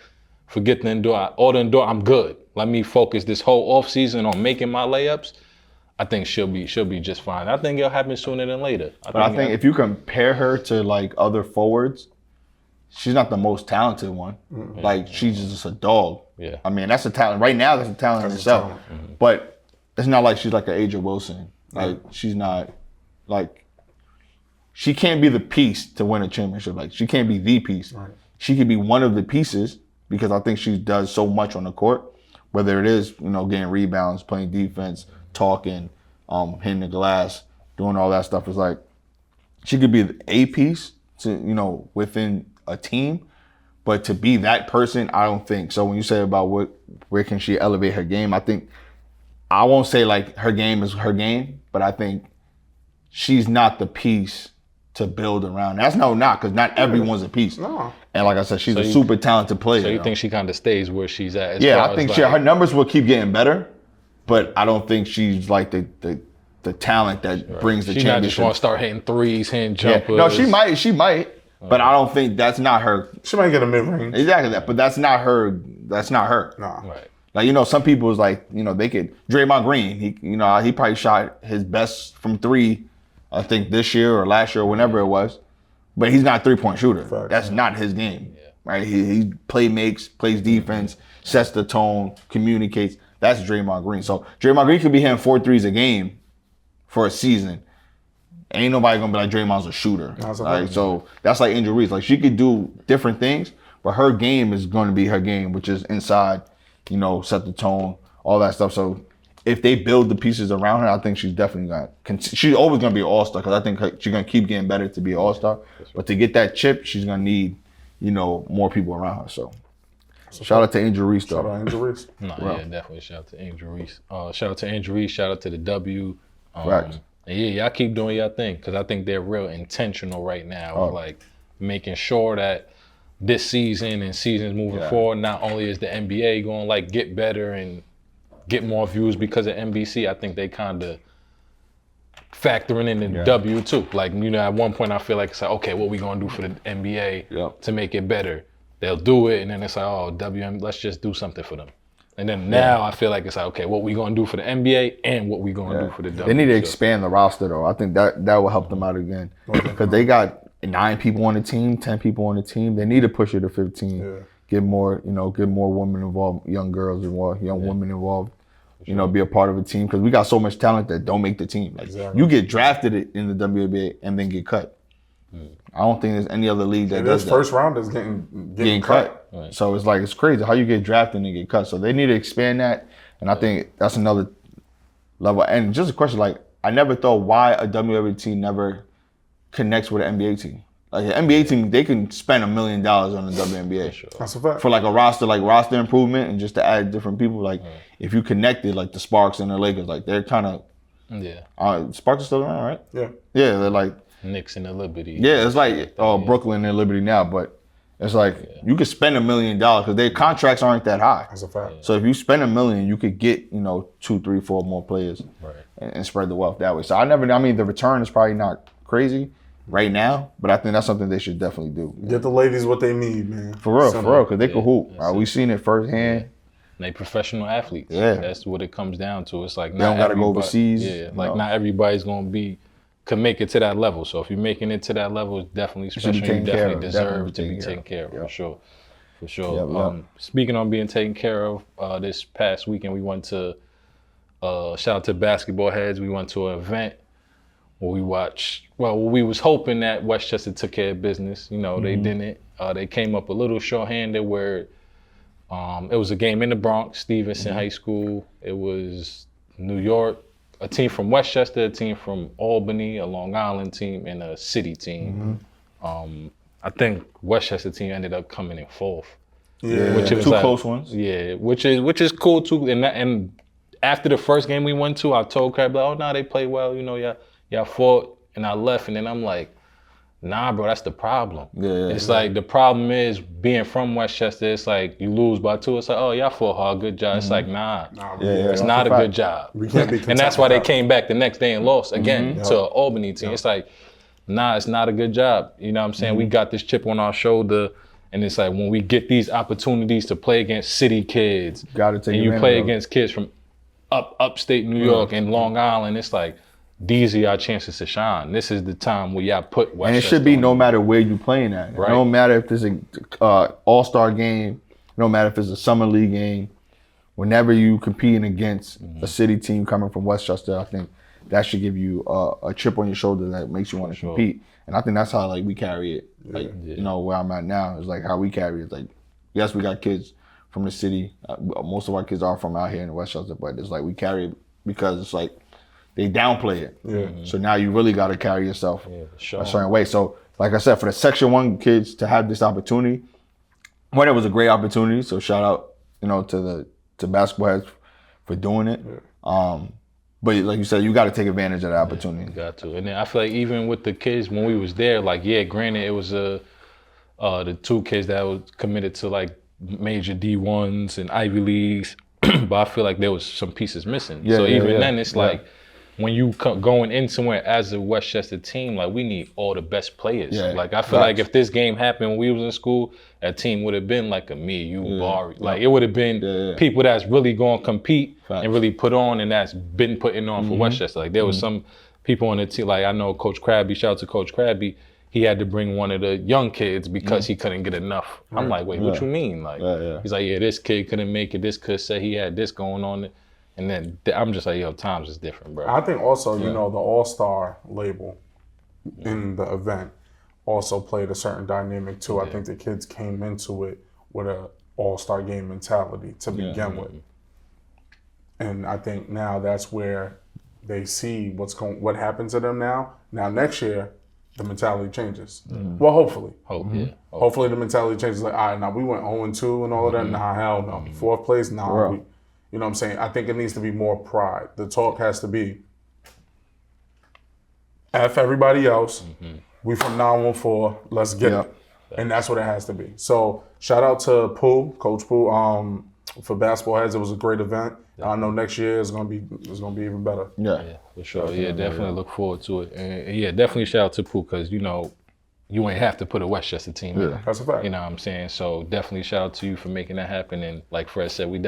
Forget the indoor, I'm good. Let me focus this whole off season on making my layups. I think she'll be just fine. I think it'll happen sooner than later. I think if you compare her to other forwards, she's not the most talented one. Mm-hmm. She's just a dog. Yeah. I mean, that's a talent. Right now, that's a talent in itself. Mm-hmm. But it's not like she's like an Aja Wilson. She's not she can't be the piece to win a championship. She can't be the piece. Right. She could be one of the pieces because I think she does so much on the court, whether it is, getting rebounds, playing defense, talking, hitting the glass, doing all that stuff. Is she could be a piece to, within a team, but to be that person, I don't think. So when you say about where can she elevate her game, I won't say her game is her game, but I think she's not the piece to build around. That's not because not everyone's a piece. No. And like I said, she's a super talented player. So you think she kind of stays where she's at? I think her numbers will keep getting better. But I don't think she's the talent that brings the championship. She's not just want to start hitting threes, hitting jumpers. No, she might. But I don't think that's not her. She might get a mid-range. Exactly that. But that's not her. That's not her. No. Right. Some people is they could. Draymond Green, he probably shot his best from 3, I think this year or last year or whenever it was. But he's not a 3-point shooter. Fact, that's not his game. Yeah. Right? He plays defense, sets the tone, communicates. That's Draymond Green. So Draymond Green could be hitting 4 threes a game for a season. Ain't nobody gonna be like Draymond's a shooter. So that's like Angel Reese. She could do different things, but her game is gonna be her game, which is inside, set the tone, all that stuff. So if they build the pieces around her, I think she's definitely she's always gonna be an all-star because I think she's gonna keep getting better to be an all-star. But to get that chip, she's gonna need, more people around her. So shout out to Angel Reese, though. Shout out to Angel Reese. Definitely shout out to Angel Reese. Shout out to Angel Reese. Shout out to the W. Right. And y'all keep doing your thing because I think they're real intentional right now. Making sure that this season and seasons moving forward, not only is the NBA going to get better and get more views because of NBC, I think they kind of factoring in the W too. At one point I feel like it's okay, what we going to do for the NBA to make it better? They'll do it, and then it's WM, let's just do something for them. And then now I feel like it's okay, what we gonna do for the NBA and what we gonna do for the W. They need to expand the roster, though. I think that will help them out again. Because they got 9 people on the team, 10 people on the team. They need to push it to 15. Yeah. Get more women involved, young girls involved, young women involved. you know, be a part of a team because we got so much talent that don't make the team. Like you get drafted in the WNBA and then get cut. I don't think there's any other league that does that. First rounders getting cut. Right. So it's like it's crazy how you get drafted and get cut. So they need to expand that, and I think that's another level. And just a question, like I never thought why a WNBA team never connects with an NBA team. Like an NBA team, they can spend $1 million on the WNBA. Sure. That's a fact. For like a roster improvement and just to add different people. Like if you connected like the Sparks and the Lakers, like they're kind of Sparks are still around, right? Yeah. Yeah, they're like Knicks and the Liberty. Yeah, it's like Brooklyn and Liberty now, but it's like you could spend $1 million because their contracts aren't that high. That's a fact. So if you spend $1 million, you could get 2, 3, 4 more players, and spread the wealth that way. So the return is probably not crazy right now, but I think that's something they should definitely do. Get the ladies what they need, man. For real, because they can hoop. We've seen it firsthand. They professional athletes. Yeah, that's what it comes down to. It's like they don't got to go overseas. Yeah, like not everybody's gonna can make it to that level. So if you're making it to that level, it's definitely special. You definitely deserve to be taken care of, for sure. For sure. Speaking on being taken care of, this past weekend we went to shout out to basketball heads. We went to an event where we watched. Well, we was hoping that Westchester took care of business. They didn't. They came up a little short-handed where it was a game in the Bronx, Stevenson High School. It was New York, a team from Westchester, a team from Albany, a Long Island team, and a city team. I think Westchester team ended up coming in fourth. Yeah, which is two close ones. Yeah, which is cool too. And after the first game we went to, I told Crab, oh no, they played well. Y'all fought, and I left, and then I'm like, nah, bro, that's the problem. It's like the problem is being from Westchester. It's like you lose by 2. It's like, oh, y'all fought hard, good job. It's like, nah, it's not a good job. We can't be and that's why they came back the next day and lost again to an Albany team. It's like, nah, it's not a good job. You know what I'm saying? We got this chip on our shoulder, and it's like when we get these opportunities to play against city kids, and you play against kids from upstate New York and Long Island, it's like, these are your chances to shine. This is the time where y'all put Westchester. And it should be no matter where you're playing at. Right. No matter if there's an all-star game, no matter if it's a summer league game, whenever you competing against a city team coming from Westchester, I think that should give you a chip on your shoulder that makes you want to compete. And I think that's how we carry it. Where I'm at now is like how we carry it. Like, yes, we got kids from the city. Most of our kids are from out here in Westchester, but it's like we carry it because it's like, they downplay it. So now you really got to carry yourself a certain way. So like I said, for the Section 1 kids to have this opportunity, it was a great opportunity. So shout out, to basketball heads for doing it. But like you said, you got to take advantage of that opportunity. You got to. And then I feel like even with the kids, when we was there, like, granted, it was the 2 kids that was committed to like major D1s and Ivy Leagues, but I feel like there was some pieces missing. Then it's like, when you going in somewhere as a Westchester team, like we need all the best players. Like I feel like if this game happened when we was in school, that team would have been like a me, you, Bari. Like it would have been people that's really going to compete and really put on, and that's been putting on for Westchester. Like there was some people on the team, like I know Coach Krabby, shout out to Coach Krabby, he had to bring one of the young kids because he couldn't get enough. I'm like, wait, what you mean? Like he's like, this kid couldn't make it, this kid said he had this going on. And then I'm just like, times is different, bro. I think also, the All-Star label in the event also played a certain dynamic too. I think the kids came into it with a All-Star game mentality to begin with. And I think now that's where they see what happened to them now. Now next year, the mentality changes. Well, hopefully. Hopefully the mentality changes. Like, all right, now we went 0-2 and all of that. Nah, hell no. 4th place, nah. You know what I'm saying? I think it needs to be more pride. The talk has to be F everybody else. We from 914. Let's get it. And that's what it has to be. So shout out to Pooh, Coach Pooh, for basketball heads. It was a great event. I know next year is gonna be even better. Yeah, for sure. Definitely look forward to it. And definitely shout out to Pooh because you ain't have to put a Westchester team in. That's a fact. You know what I'm saying? So definitely shout out to you for making that happen. And like Fred said, we'll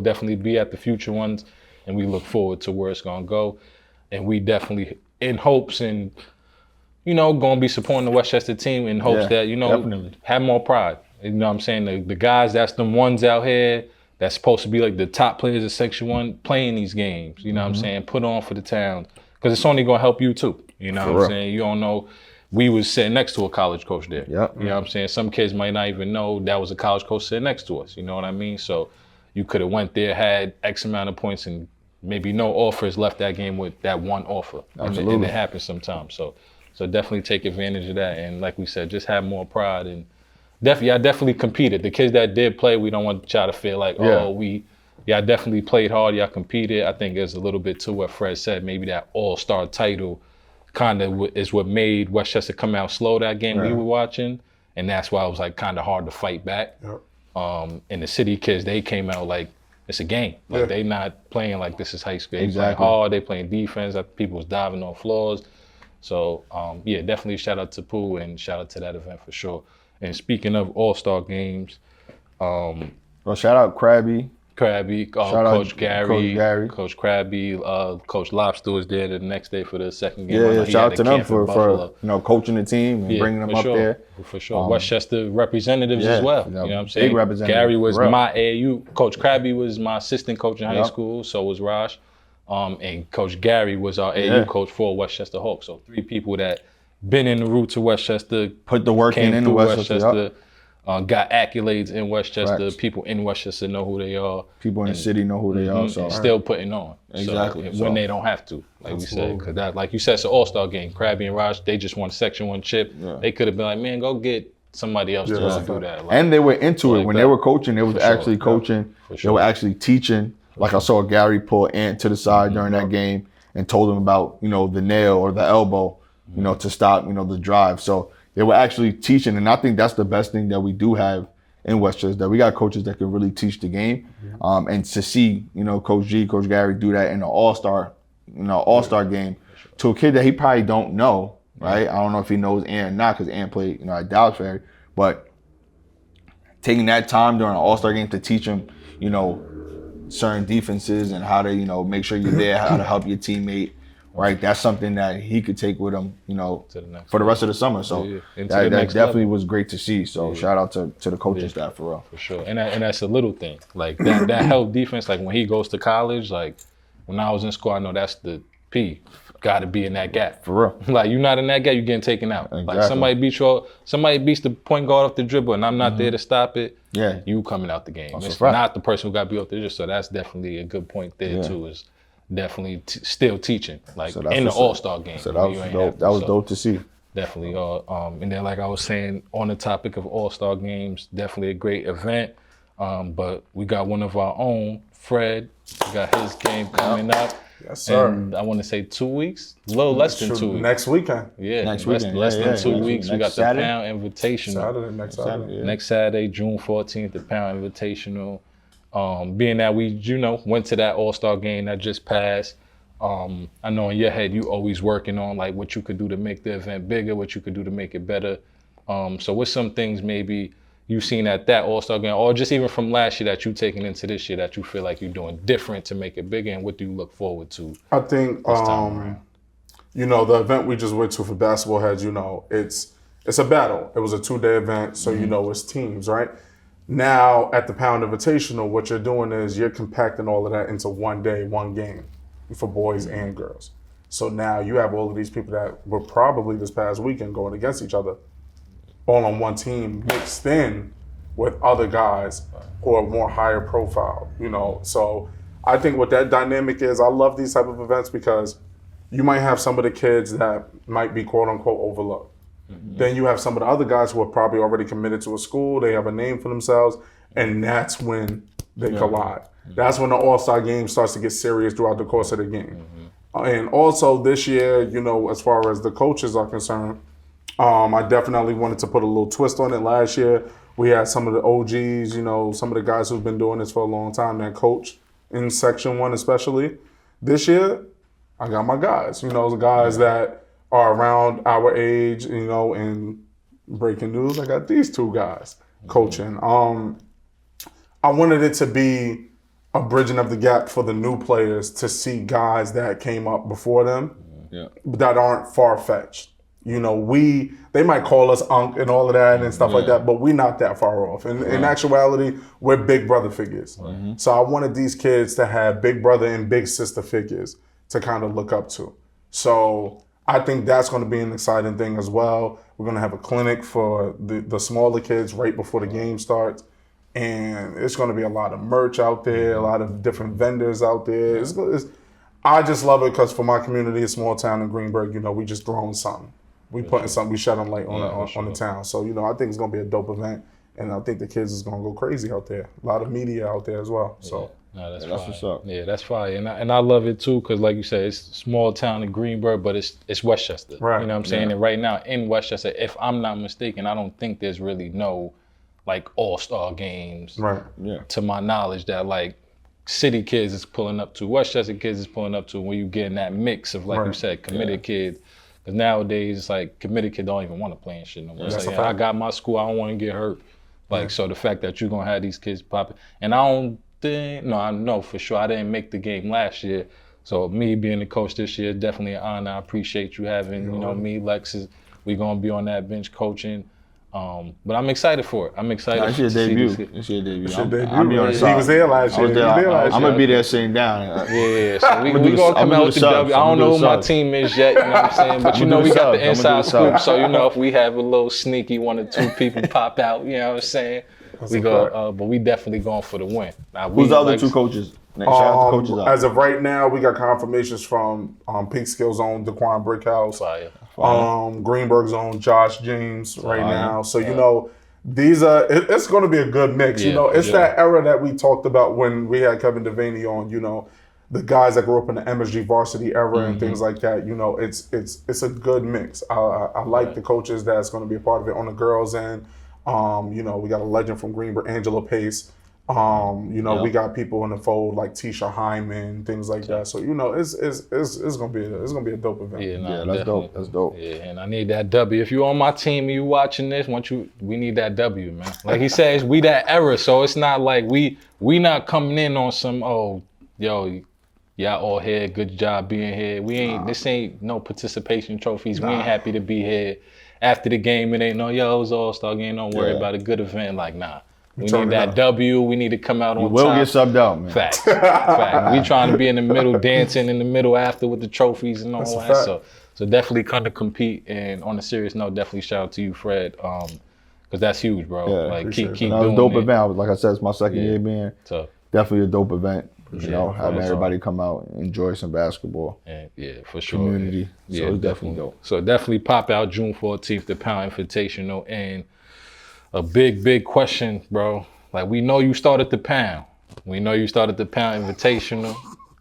definitely be at the future ones, and we look forward to where it's gonna go. And we definitely in hopes and gonna be supporting the Westchester team in hopes that definitely have more pride. You know what I'm saying? The guys that's the ones out here that's supposed to be like the top players of Section 1 playing these games, you know what I'm saying, put on for the town, because it's only going to help you too, you know what I'm saying? You don't know, we was sitting next to a college coach there, you know what I'm saying? Some kids might not even know that was a college coach sitting next to us, you know what I mean? So you could have went there, had X amount of points, and maybe no offers left that game with that one offer. Absolutely. And it happens sometimes. So definitely take advantage of that. And like we said, just have more pride. And I definitely competed. The kids that did play, we don't want y'all to feel like, y'all definitely played hard, y'all competed. I think there's a little bit to what Fred said, maybe that all-star title kind of is what made Westchester come out slow that game we were watching. And that's why it was like kind of hard to fight back. And the city kids, they came out like, it's a game. Like they not playing like this is high school. They playing hard, they playing defense. People was diving on floors. So definitely shout out to Pooh and shout out to that event for sure. And speaking of all-star games, well, shout out Krabby, Coach Gary, Coach Krabby, Coach Lobster was there the next day for the second game. Shout out to them for coaching the team and bringing them up there. For sure. Westchester representatives as well. You know what I'm saying? Big representative. Gary was my AAU. Coach Krabby was my assistant coach in high school. So was Raj. And Coach Gary was our AAU coach for Westchester Hawks. So 3 people that been in the route to Westchester, put the work in Westchester. Got accolades in Westchester. People in Westchester know who they are. People in the city know who they are. So still putting on. Exactly. So, when they don't have to, like we said. Because that, like you said, it's an all-star game. Krabby and Raj, they just won Section 1 chip. They could have been like, man, go get somebody else to do that. Like, and they were into it. When they were coaching, they was actually coaching. They were actually teaching. Like I saw Gary pull Ant to the side during that game and told him about, the nail or the elbow, to stop, the drive. So they were actually teaching, and I think that's the best thing that we do have in Westchester, that we got coaches that can really teach the game. And to see, Coach G, Coach Gary do that in an all-star game to a kid that he probably don't know, right? I don't know if he knows Ant or not, because Ant played, at Dallas Ferry, but taking that time during an all-star game to teach him, certain defenses and how to, make sure you're there, how to help your teammate. Right, that's something that he could take with him, for the rest of the summer. So that definitely was great to see. So shout out to the coaching staff for real. For sure, and that's a little thing. Like that help defense. Like when he goes to college, like when I was in school, I know that's the P. Got to be in that gap. For real. Like you're not in that gap, you're getting taken out. Exactly. Like somebody beats the point guard off the dribble, and I'm not there to stop it. Yeah, you coming out the game. That's it's not the person who got beat off the dribble. So that's definitely a good point there too. Is definitely still teaching, like in the All-Star game. So that was dope. That was dope to see. Definitely. And then like I was saying, on the topic of All-Star games, definitely a great event. But we got one of our own, Fred. We got his game coming up. Yes, sir. And I want to say 2 weeks, a little less than 2 weeks. Next weekend. Yeah, next weekend. Less than 2 weeks. We got the Saturday? Pound Invitational. Next Saturday. Next Saturday, June 14th, the Pound Invitational. Being that we, went to that All-Star game that just passed, I know in your head you always working on like what you could do to make the event bigger, what you could do to make it better. So what's some things maybe you've seen at that All-Star game, or just even from last year that you taking into this year that you feel like you're doing different to make it bigger, and what do you look forward to? I think the event we just went to for basketball heads, it's a battle. It was a 2-day event, so it's teams, right? Now at the Pound Invitational, what you're doing is you're compacting all of that into 1 day, 1 game for boys and girls. So now you have all of these people that were probably this past weekend going against each other, all on one team, mixed in with other guys who are more higher profile, So I think what that dynamic is, I love these type of events because you might have some of the kids that might be quote unquote overlooked. Then you have some of the other guys who are probably already committed to a school, they have a name for themselves, and that's when they collide. That's when the All-Star game starts to get serious throughout the course of the game. And also this year, as far as the coaches are concerned, I definitely wanted to put a little twist on it. Last year, we had some of the OGs, some of the guys who've been doing this for a long time that coach in Section 1 especially. This year, I got my guys, the guys that are around our age, and breaking news, I got these 2 guys coaching. I wanted it to be a bridging of the gap for the new players to see guys that came up before them that aren't far-fetched. You know, they might call us Unc and all of that and stuff like that, but we're not that far off. In actuality, we're big brother figures. So I wanted these kids to have big brother and big sister figures to kind of look up to. So I think that's going to be an exciting thing as well. We're going to have a clinic for the smaller kids right before the game starts. And it's going to be a lot of merch out there, a lot of different vendors out there. I just love it because for my community, a small town in Greenburgh, you know, we just throwing something. We putting something, we shedding light on the town. So, you know, I think it's going to be a dope event. And I think the kids is going to go crazy out there. A lot of media out there as well. So. No, that's what's up. Yeah, that's fire. And I love it too, because like you said, it's a small town in Greenburgh, but it's Westchester. Right. You know what I'm saying? And right now in Westchester, if I'm not mistaken, I don't think there's really no like all-star games, Right. Yeah. to my knowledge, that like city kids is pulling up to, Westchester kids is pulling up to, when you get in that mix of, like you said, committed kids. Because nowadays, it's like committed kids don't even want to play and shit no more. It's like, I got my school, I don't want to get hurt. Like, so the fact that you're going to have these kids popping, and I know for sure I didn't make the game last year. So me being the coach this year, definitely an honor. I appreciate you having, you know, me, Lexus. We're going to be on that bench coaching. But I'm excited for it. I'm excited. It's your to see debut. these kids. It's your debut. It's your debut. I'll be on the He side. was there last year. I'm going to be there sitting down. Yeah, so we do going to come out with the subs. W. I don't know who my team is yet, you know what I'm saying? But you know we got the inside scoop, so you know if we have a little sneaky 1 or 2 people pop out, you know what I'm saying? We go, but we definitely going for the win. Now, Who's the other 2 coaches? Shout out to coaches out. As of right now, we got confirmations from Peak Skill Zone, Daquan Brickhouse, Greenberg Zone, Josh James right now. So, you know, these are, it's going to be a good mix. You know, it's that era that we talked about when we had Kevin Devaney on, you know, the guys that grew up in the MSG varsity era and things like that. You know, it's a good mix. I like the coaches that's going to be a part of it on the girls' end. You know, we got a legend from Greenberg, Angela Pace. You know, we got people in the fold like Tisha Hyman, things like that. So, you know, it's gonna be a dope event. Yeah, that's dope. That's dope. Yeah, and I need that W. If you on my team and you watching this, we need that W, man. Like he says, we that era, so it's not like we not coming in on some, oh, yo, y'all all here, good job being here. We ain't, this ain't no participation trophies. We ain't happy to be here. After the game, it ain't no, yo, it was all-star game, don't worry about a good event. Like, nah. We need that W. We need to come out on top. We'll get subbed out, man. Facts. Fact. We trying to be in the middle, dancing in the middle after with the trophies and all that. So definitely come to compete. And on a serious note, definitely shout out to you, Fred, because that's huge, bro. Yeah, like keep that doing was a dope it. event. Like I said, it's my second year being. So definitely a dope event. You know, having everybody come out and enjoy some basketball. yeah, for sure. Community. Yeah, So it's definitely dope. So definitely pop out June 14th, the Pound Invitational. And a big question, bro. Like, we know you started the Pound. We know you started the Pound Invitational.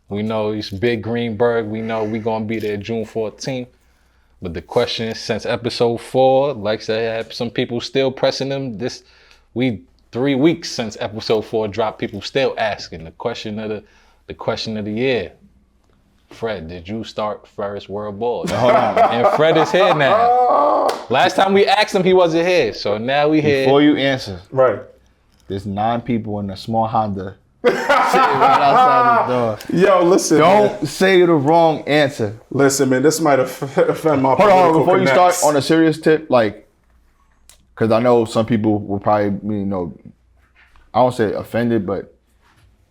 We know it's Big Greenberg. We know we gonna be there June 14th. But the question is, since episode 4, like I said, some people still pressing them. 3 weeks since episode 4 dropped, people still asking the question of the year. Fred, did you start Ferris World Ball? Hold on. And Fred is here now. Last time we asked him, he wasn't here. So now we here. Before you answer, Right. there's 9 people in a small Honda sitting right outside the door. Yo, listen. Don't say the wrong answer. Listen, man. This might offend my. Hold on, before you connects. start, on a serious tip, like, because I know some people will probably, you know, I don't say offended, but,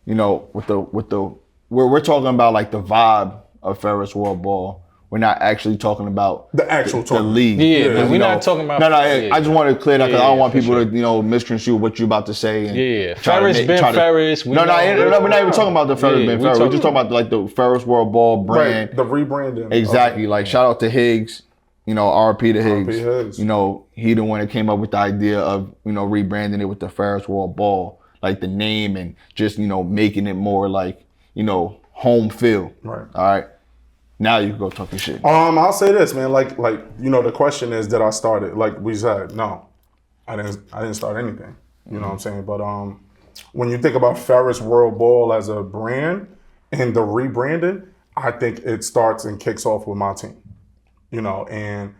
you know, with the we're talking about like the vibe of Ferris World Ball. We're not actually talking about the actual the league. Yeah, we're not talking about. No, I just want to clear that because I don't want people sure. to, you know, misconstrue what you're about to say. And Ferris Ferris. No, we're not even talking about the Ferris Ben Ferris. We're just talking about like the Ferris World Ball brand. Right, the rebranding. Exactly. Like, shout out to Higgs. You know, RP to Higgs. Higgs. You know, he the one that came up with the idea of, you know, rebranding it with the Ferris World Ball, like the name and just, you know, making it more like, you know, home feel. Right. All right. Now you can go talk your shit. I'll say this, man. Like, you know, the question is, did I start it? Like we said, no, I didn't start anything. You know what I'm saying? But when you think about Ferris World Ball as a brand and the rebranding, I think it starts and kicks off with my team. You know, and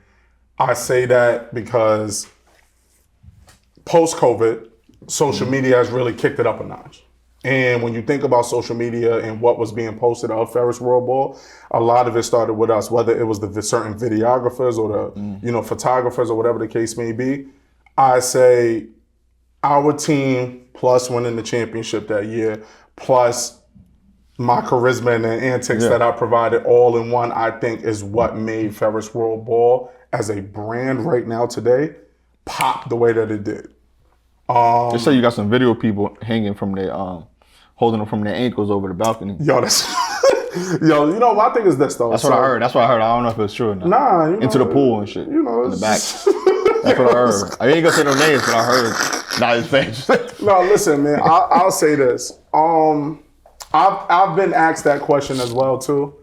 I say that because post-COVID, social media has really kicked it up a notch. And when you think about social media and what was being posted of Ferris World Ball, a lot of it started with us, whether it was the certain videographers or the photographers or whatever the case may be. I say our team plus winning the championship that year, plus my charisma and the antics that I provided all in one, I think is what made Ferris World Ball as a brand right now today pop the way that it did. They say you got some video people hanging from their holding them from their ankles over the balcony. Yo, that's yo. You know, my thing is this though. That's what I heard. That's what I heard. I don't know if it's true or not. Nah, you know, into the pool and shit. You know, in the back. That's what I heard. I ain't gonna say no names, but I heard. Not his face. No, listen, man. I'll say this. I've been asked that question as well too.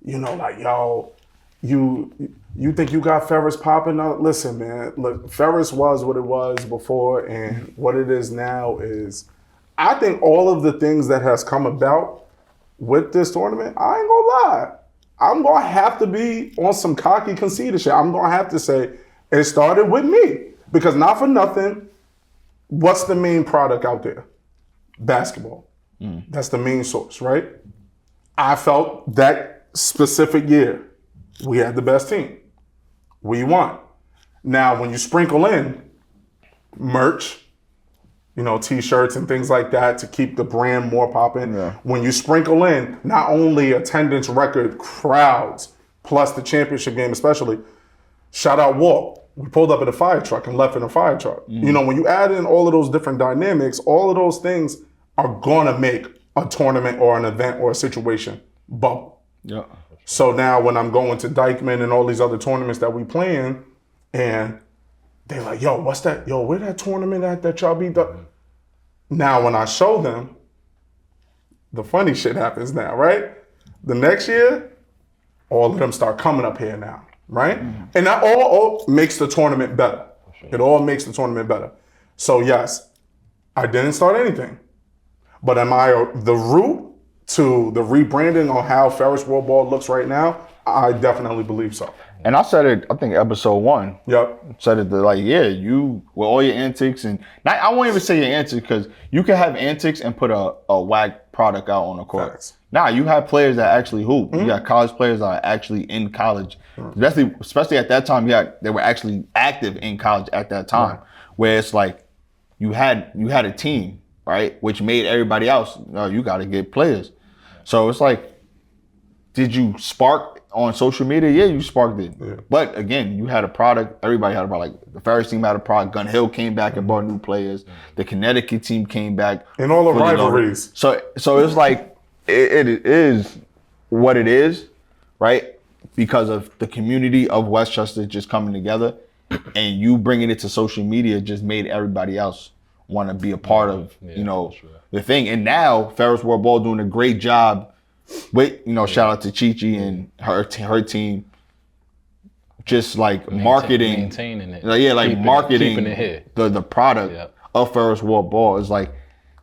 You know, like, yo, you think you got Ferris popping? No, listen, man. Look, Ferris was what it was before, and what it is now is, I think all of the things that has come about with this tournament, I ain't gonna lie. I'm gonna have to be on some cocky conceited shit. I'm gonna have to say it started with me, because not for nothing, what's the main product out there? Basketball. That's the main source, right? I felt that specific year, we had the best team. We won. Now, when you sprinkle in merch, you know, t-shirts and things like that to keep the brand more popping, when you sprinkle in not only attendance record, crowds, plus the championship game especially, shout out Walt. We pulled up in a fire truck and left in a fire truck. You know, when you add in all of those different dynamics, all of those things are gonna make a tournament or an event or a situation bubble. Yeah. So now when I'm going to Dykeman and all these other tournaments that we playing, and they're like, yo, what's that? Yo, where that tournament at that y'all beat the... Now when I show them, the funny shit happens now, right? The next year, all of them start coming up here now, right? And that all makes the tournament better. It all makes the tournament better. So yes, I didn't start anything. But am I the root to the rebranding on how Ferris World Ball looks right now? I definitely believe so. And I said it, I think episode 1. Yep. Said it like, yeah, you with all your antics and not, I won't even say your antics, because you can have antics and put a whack product out on the court. Facts. Nah, you have players that actually hoop. You got college players that are actually in college. Especially at that time, they were actually active in college at that time. Where it's like you had a team, right? Which made everybody else, you gotta get players. So it's like, did you spark on social media? Yeah, you sparked it. Yeah. But again, you had a product. Everybody had a product. Like the Ferris team had a product. Gun Hill came back and brought new players. The Connecticut team came back. And all the rivalries. So it's like, it is what it is, right? Because of the community of Westchester just coming together, and you bringing it to social media just made everybody else want to be a part of, the thing. And now Ferris World Ball doing a great job with, shout out to Chi-Chi and her team, just like marketing, maintaining it. Keeping it here. The product of Ferris World Ball is like,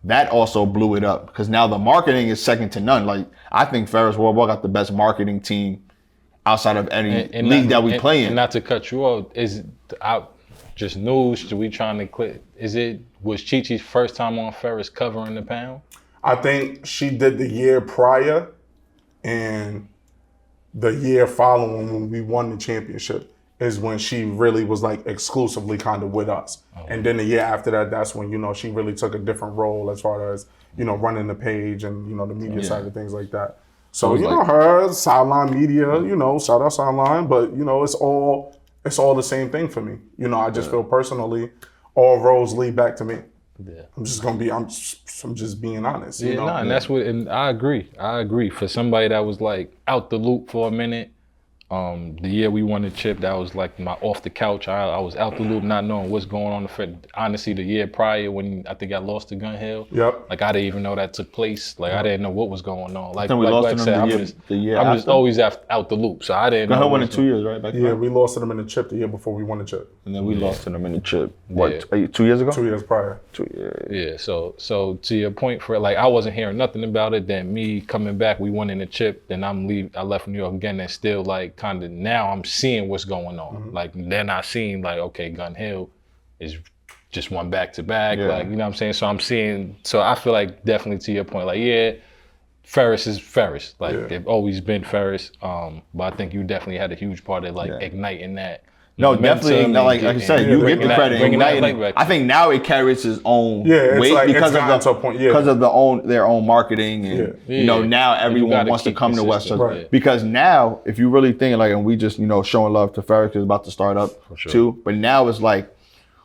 that also blew it up, because now the marketing is second to none. Like, I think Ferris World Ball got the best marketing team outside of any league that we play in. And not to cut you off, just news, we trying to click, was Chi-Chi's first time on Ferris covering the pound? I think she did the year prior, and the year following when we won the championship is when she really was like exclusively kind of with us. And then the year after that, that's when, she really took a different role as far as, running the page and, the media side of things like that. So, her, sideline media, shout out sideline, but, it's all the same thing for me. I just feel personally, all roads lead back to me. Yeah. I'm just being honest. And that's what, and I agree. For somebody that was like out the loop for a minute, the year we won the chip, that was like my off the couch. I was out the loop, not knowing what's going on. Honestly, the year prior when I think I lost to Gun Hill, like I didn't even know that took place. Like I didn't know what was going on. Like we lost to them I'm just always out the loop, so I didn't know. Gun Hill won in 2 years, right? Back then? We lost to them in the chip the year before we won the chip, and then we lost to them in the chip. What? 2 years ago? 2 years prior. 2 years. Yeah. So to your point, for like I wasn't hearing nothing about it. Then me coming back, we won in the chip. Then I left New York again, and still like kind of now I'm seeing what's going on. Like they're not seeing like, okay, Gun Hill is just won back to back. Yeah. Like, you know what I'm saying? So I feel like definitely to your point, like, yeah, Ferris is Ferris. Like they've always been Ferris. But I think you definitely had a huge part of like igniting that. No, definitely. No, like I said, you get the credit. I think now it carries its own weight because of their own marketing, and you know, now everyone wants to come to Westchester because now, if you really think like, and we just showing love to Ferris because it's about to start up too. But now it's like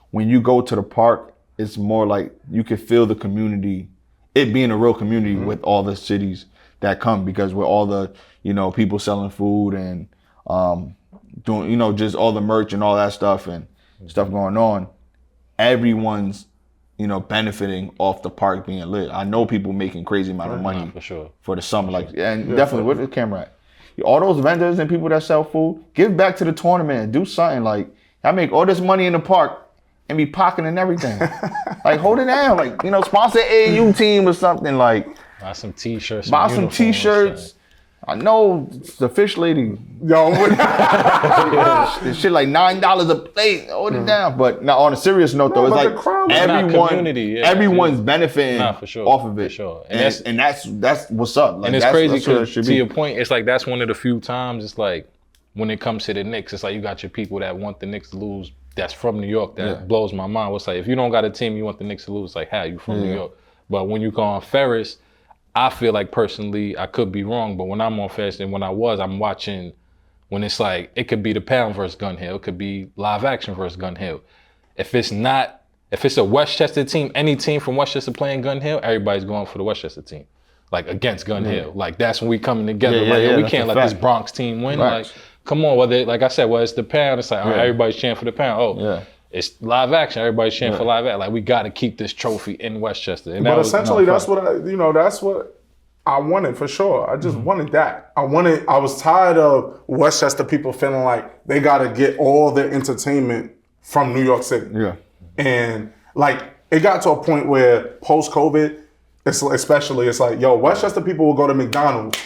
when you go to the park, it's more like you can feel the community, it being a real community with all the cities that come because with all the people selling food and doing, just all the merch and all that stuff and stuff going on, everyone's, benefiting off the park being lit. I know people making crazy amount of money for the summer. Definitely, where's the camera at? All those vendors and people that sell food, give back to the tournament. Do something like, I make all this money in the park and be pocketing everything. Like, hold it down. Like, sponsor AAU team or something. Like, buy some t-shirts. Buy some t-shirts. I know the fish lady. Yo, this shit like $9 a plate. Hold it down. But now on a serious note, though, it's like everyone's benefiting off of it. For sure. And that's what's up. Like, and it's crazy because to your point, it's like that's one of the few times it's like when it comes to the Knicks, it's like you got your people that want the Knicks to lose. That's from New York. That blows my mind. It's like if you don't got a team, you want the Knicks to lose. It's like, how you from New York? But when you go on Ferris, I feel like personally, I could be wrong, but when I'm on Ferris and when I'm watching, when it's like, it could be the Pound versus Gun Hill, it could be Live Action versus Gun Hill. If it's a Westchester team, any team from Westchester playing Gun Hill, everybody's going for the Westchester team. Like against Gun Hill. Like that's when we coming together. We can't let this Bronx team win. Like, come on, whether it's the Pound, it's like, all right, everybody's cheering for the Pound. It's Live Action. Everybody's cheering for Live Action. Like, we got to keep this trophy in Westchester. And but essentially, that's what I wanted for sure. I just wanted that. I was tired of Westchester people feeling like they got to get all their entertainment from New York City. Yeah. And like, it got to a point where post-COVID, it's like, yo, Westchester people will go to McDonald's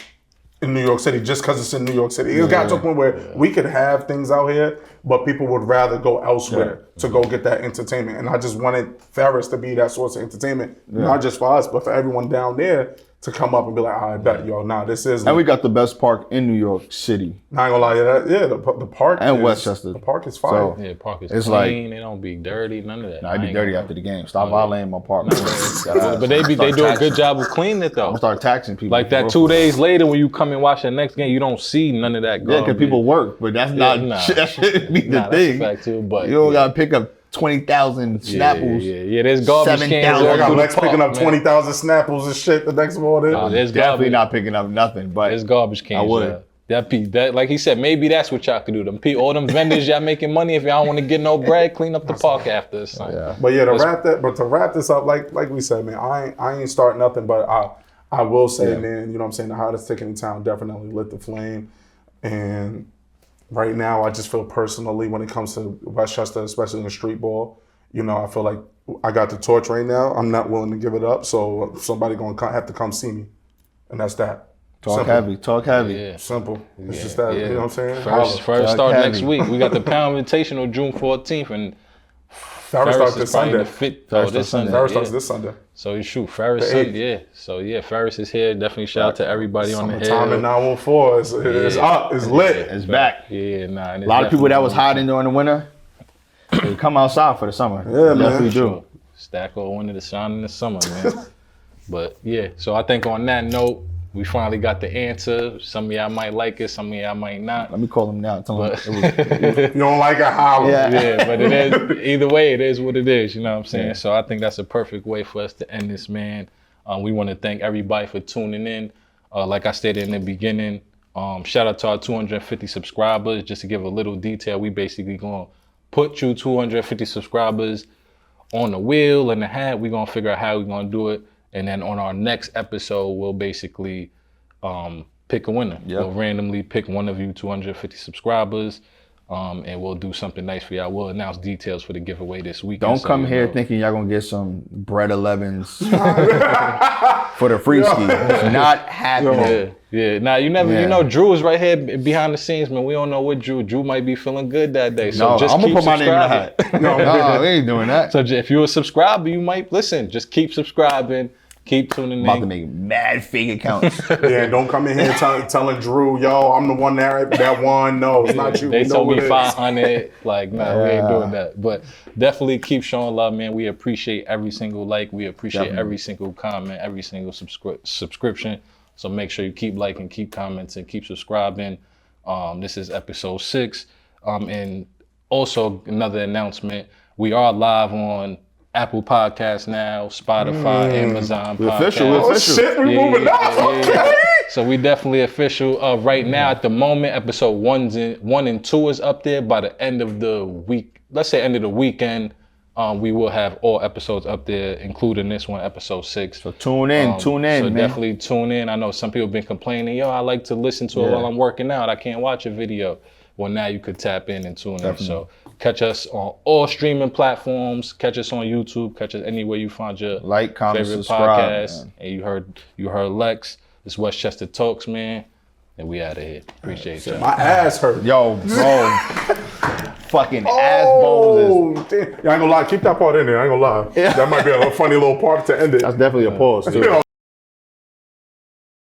in New York City just because it's in New York City. It got to a point where we could have things out here, but people would rather go elsewhere to go get that entertainment. And I just wanted Ferris to be that source of entertainment, not just for us, but for everyone down there to come up and be like, I bet, this is. And we got the best park in New York City. Not gonna lie to that. The park and Westchester. The park is fire. So, park is clean. They don't be dirty. None of that. No, I be dirty after the game. Stop violating my park. But they do a good job of cleaning it though. I'm gonna start taxing people. Like that 2 days later when you come and watch the next game, you don't see none of that. Yeah, because people work, but that's not. That shouldn't be the thing. That's a fact too, but you don't gotta pick up 20,000 Snapples. Yeah. There's garbage cans. I got Lex picking up 20,000 Snapples and shit the next morning. There's definitely not picking up nothing, but there's garbage cans. I would. That like he said, maybe that's what y'all could do. All them vendors y'all making money. If y'all don't want to get no bread, clean up the park after. But to wrap this up, like we said, man, I ain't start nothing, but I will say, man, you know what I'm saying, the hottest ticket in town definitely lit the flame, and right now, I just feel personally when it comes to Westchester, especially in the street ball, I feel like I got the torch right now. I'm not willing to give it up, so somebody gonna have to come see me, and that's that. Talk heavy. Yeah. Simple. It's just that, you know what I'm saying? First start next week. We got the Pound Invitational June 14th, and Ferris starts this Sunday. Ferris starts this Sunday. So you shoot Ferris Sunday, So Ferris is here. Definitely shout out to everybody on the hill. Time in 914 is up. It's lit. It's back. Yeah, a lot of people that was hiding during the winter, they come outside for the summer. Yeah, man. Definitely do. Stack all winter to shine in the summer, man. But so I think on that note, we finally got the answer. Some of y'all might like it, some of y'all might not. Let me call them now. Tell them you don't like it, holler. Yeah, but it is, either way, it is what it is, you know what I'm saying? Yeah. So I think that's a perfect way for us to end this, man. We want to thank everybody for tuning in. Like I stated in the beginning, shout out to our 250 subscribers. Just to give a little detail, we basically going to put you 250 subscribers on the wheel and the hat. We're going to figure out how we're going to do it. And then on our next episode, we'll basically pick a winner. Yep. We'll randomly pick one of you 250 subscribers, and we'll do something nice for y'all. We'll announce details for the giveaway this week. Don't come here thinking y'all gonna get some bread 11s for the free ski. It's not happening. Yeah, now you never, you know, Drew is right here behind the scenes, man. We don't know what Drew might be feeling good that day. So No, just I'm gonna keep put my name in the subscribing. hat. No, we ain't doing that. So if you're a subscriber, you might listen. Just keep subscribing, keep tuning I'm about to in. make mad fake accounts. Yeah, don't come in here telling Drew, yo, I'm the one that won. No, it's not you. They We know told what me it is. 500. Like, nah, we ain't doing that. But definitely keep showing love, man. We appreciate every single like. We appreciate every single comment, every single subscription. So make sure you keep liking, keep commenting, keep subscribing. This is episode 6. And also another announcement. We are live on Apple Podcasts now, Spotify, Amazon Podcasts. official. Oh, shit, we moving up. Okay. So we definitely official. Right now, at the moment, episode 1 and 2 is up there. By the end of the week, let's say end of the weekend, we will have all episodes up there, including this one, episode 6. So tune in, So man. definitely tune in. I know some people have been complaining, yo, I like to listen to it while I'm working out. I can't watch a video. Well, now you could tap in and tune in. So catch us on all streaming platforms. Catch us on YouTube. Catch us anywhere you find your Like, comment, favorite subscribe, podcast. man. And you heard Lex. It's Westchester Talks, man. And we out of here. Appreciate y'all. My ass hurt. Yo, bro. Fucking ass bones is. Damn. Yeah, I ain't gonna lie. Keep that part in there. I ain't gonna lie. That might be a funny little part to end it. That's definitely a pause, too. You know,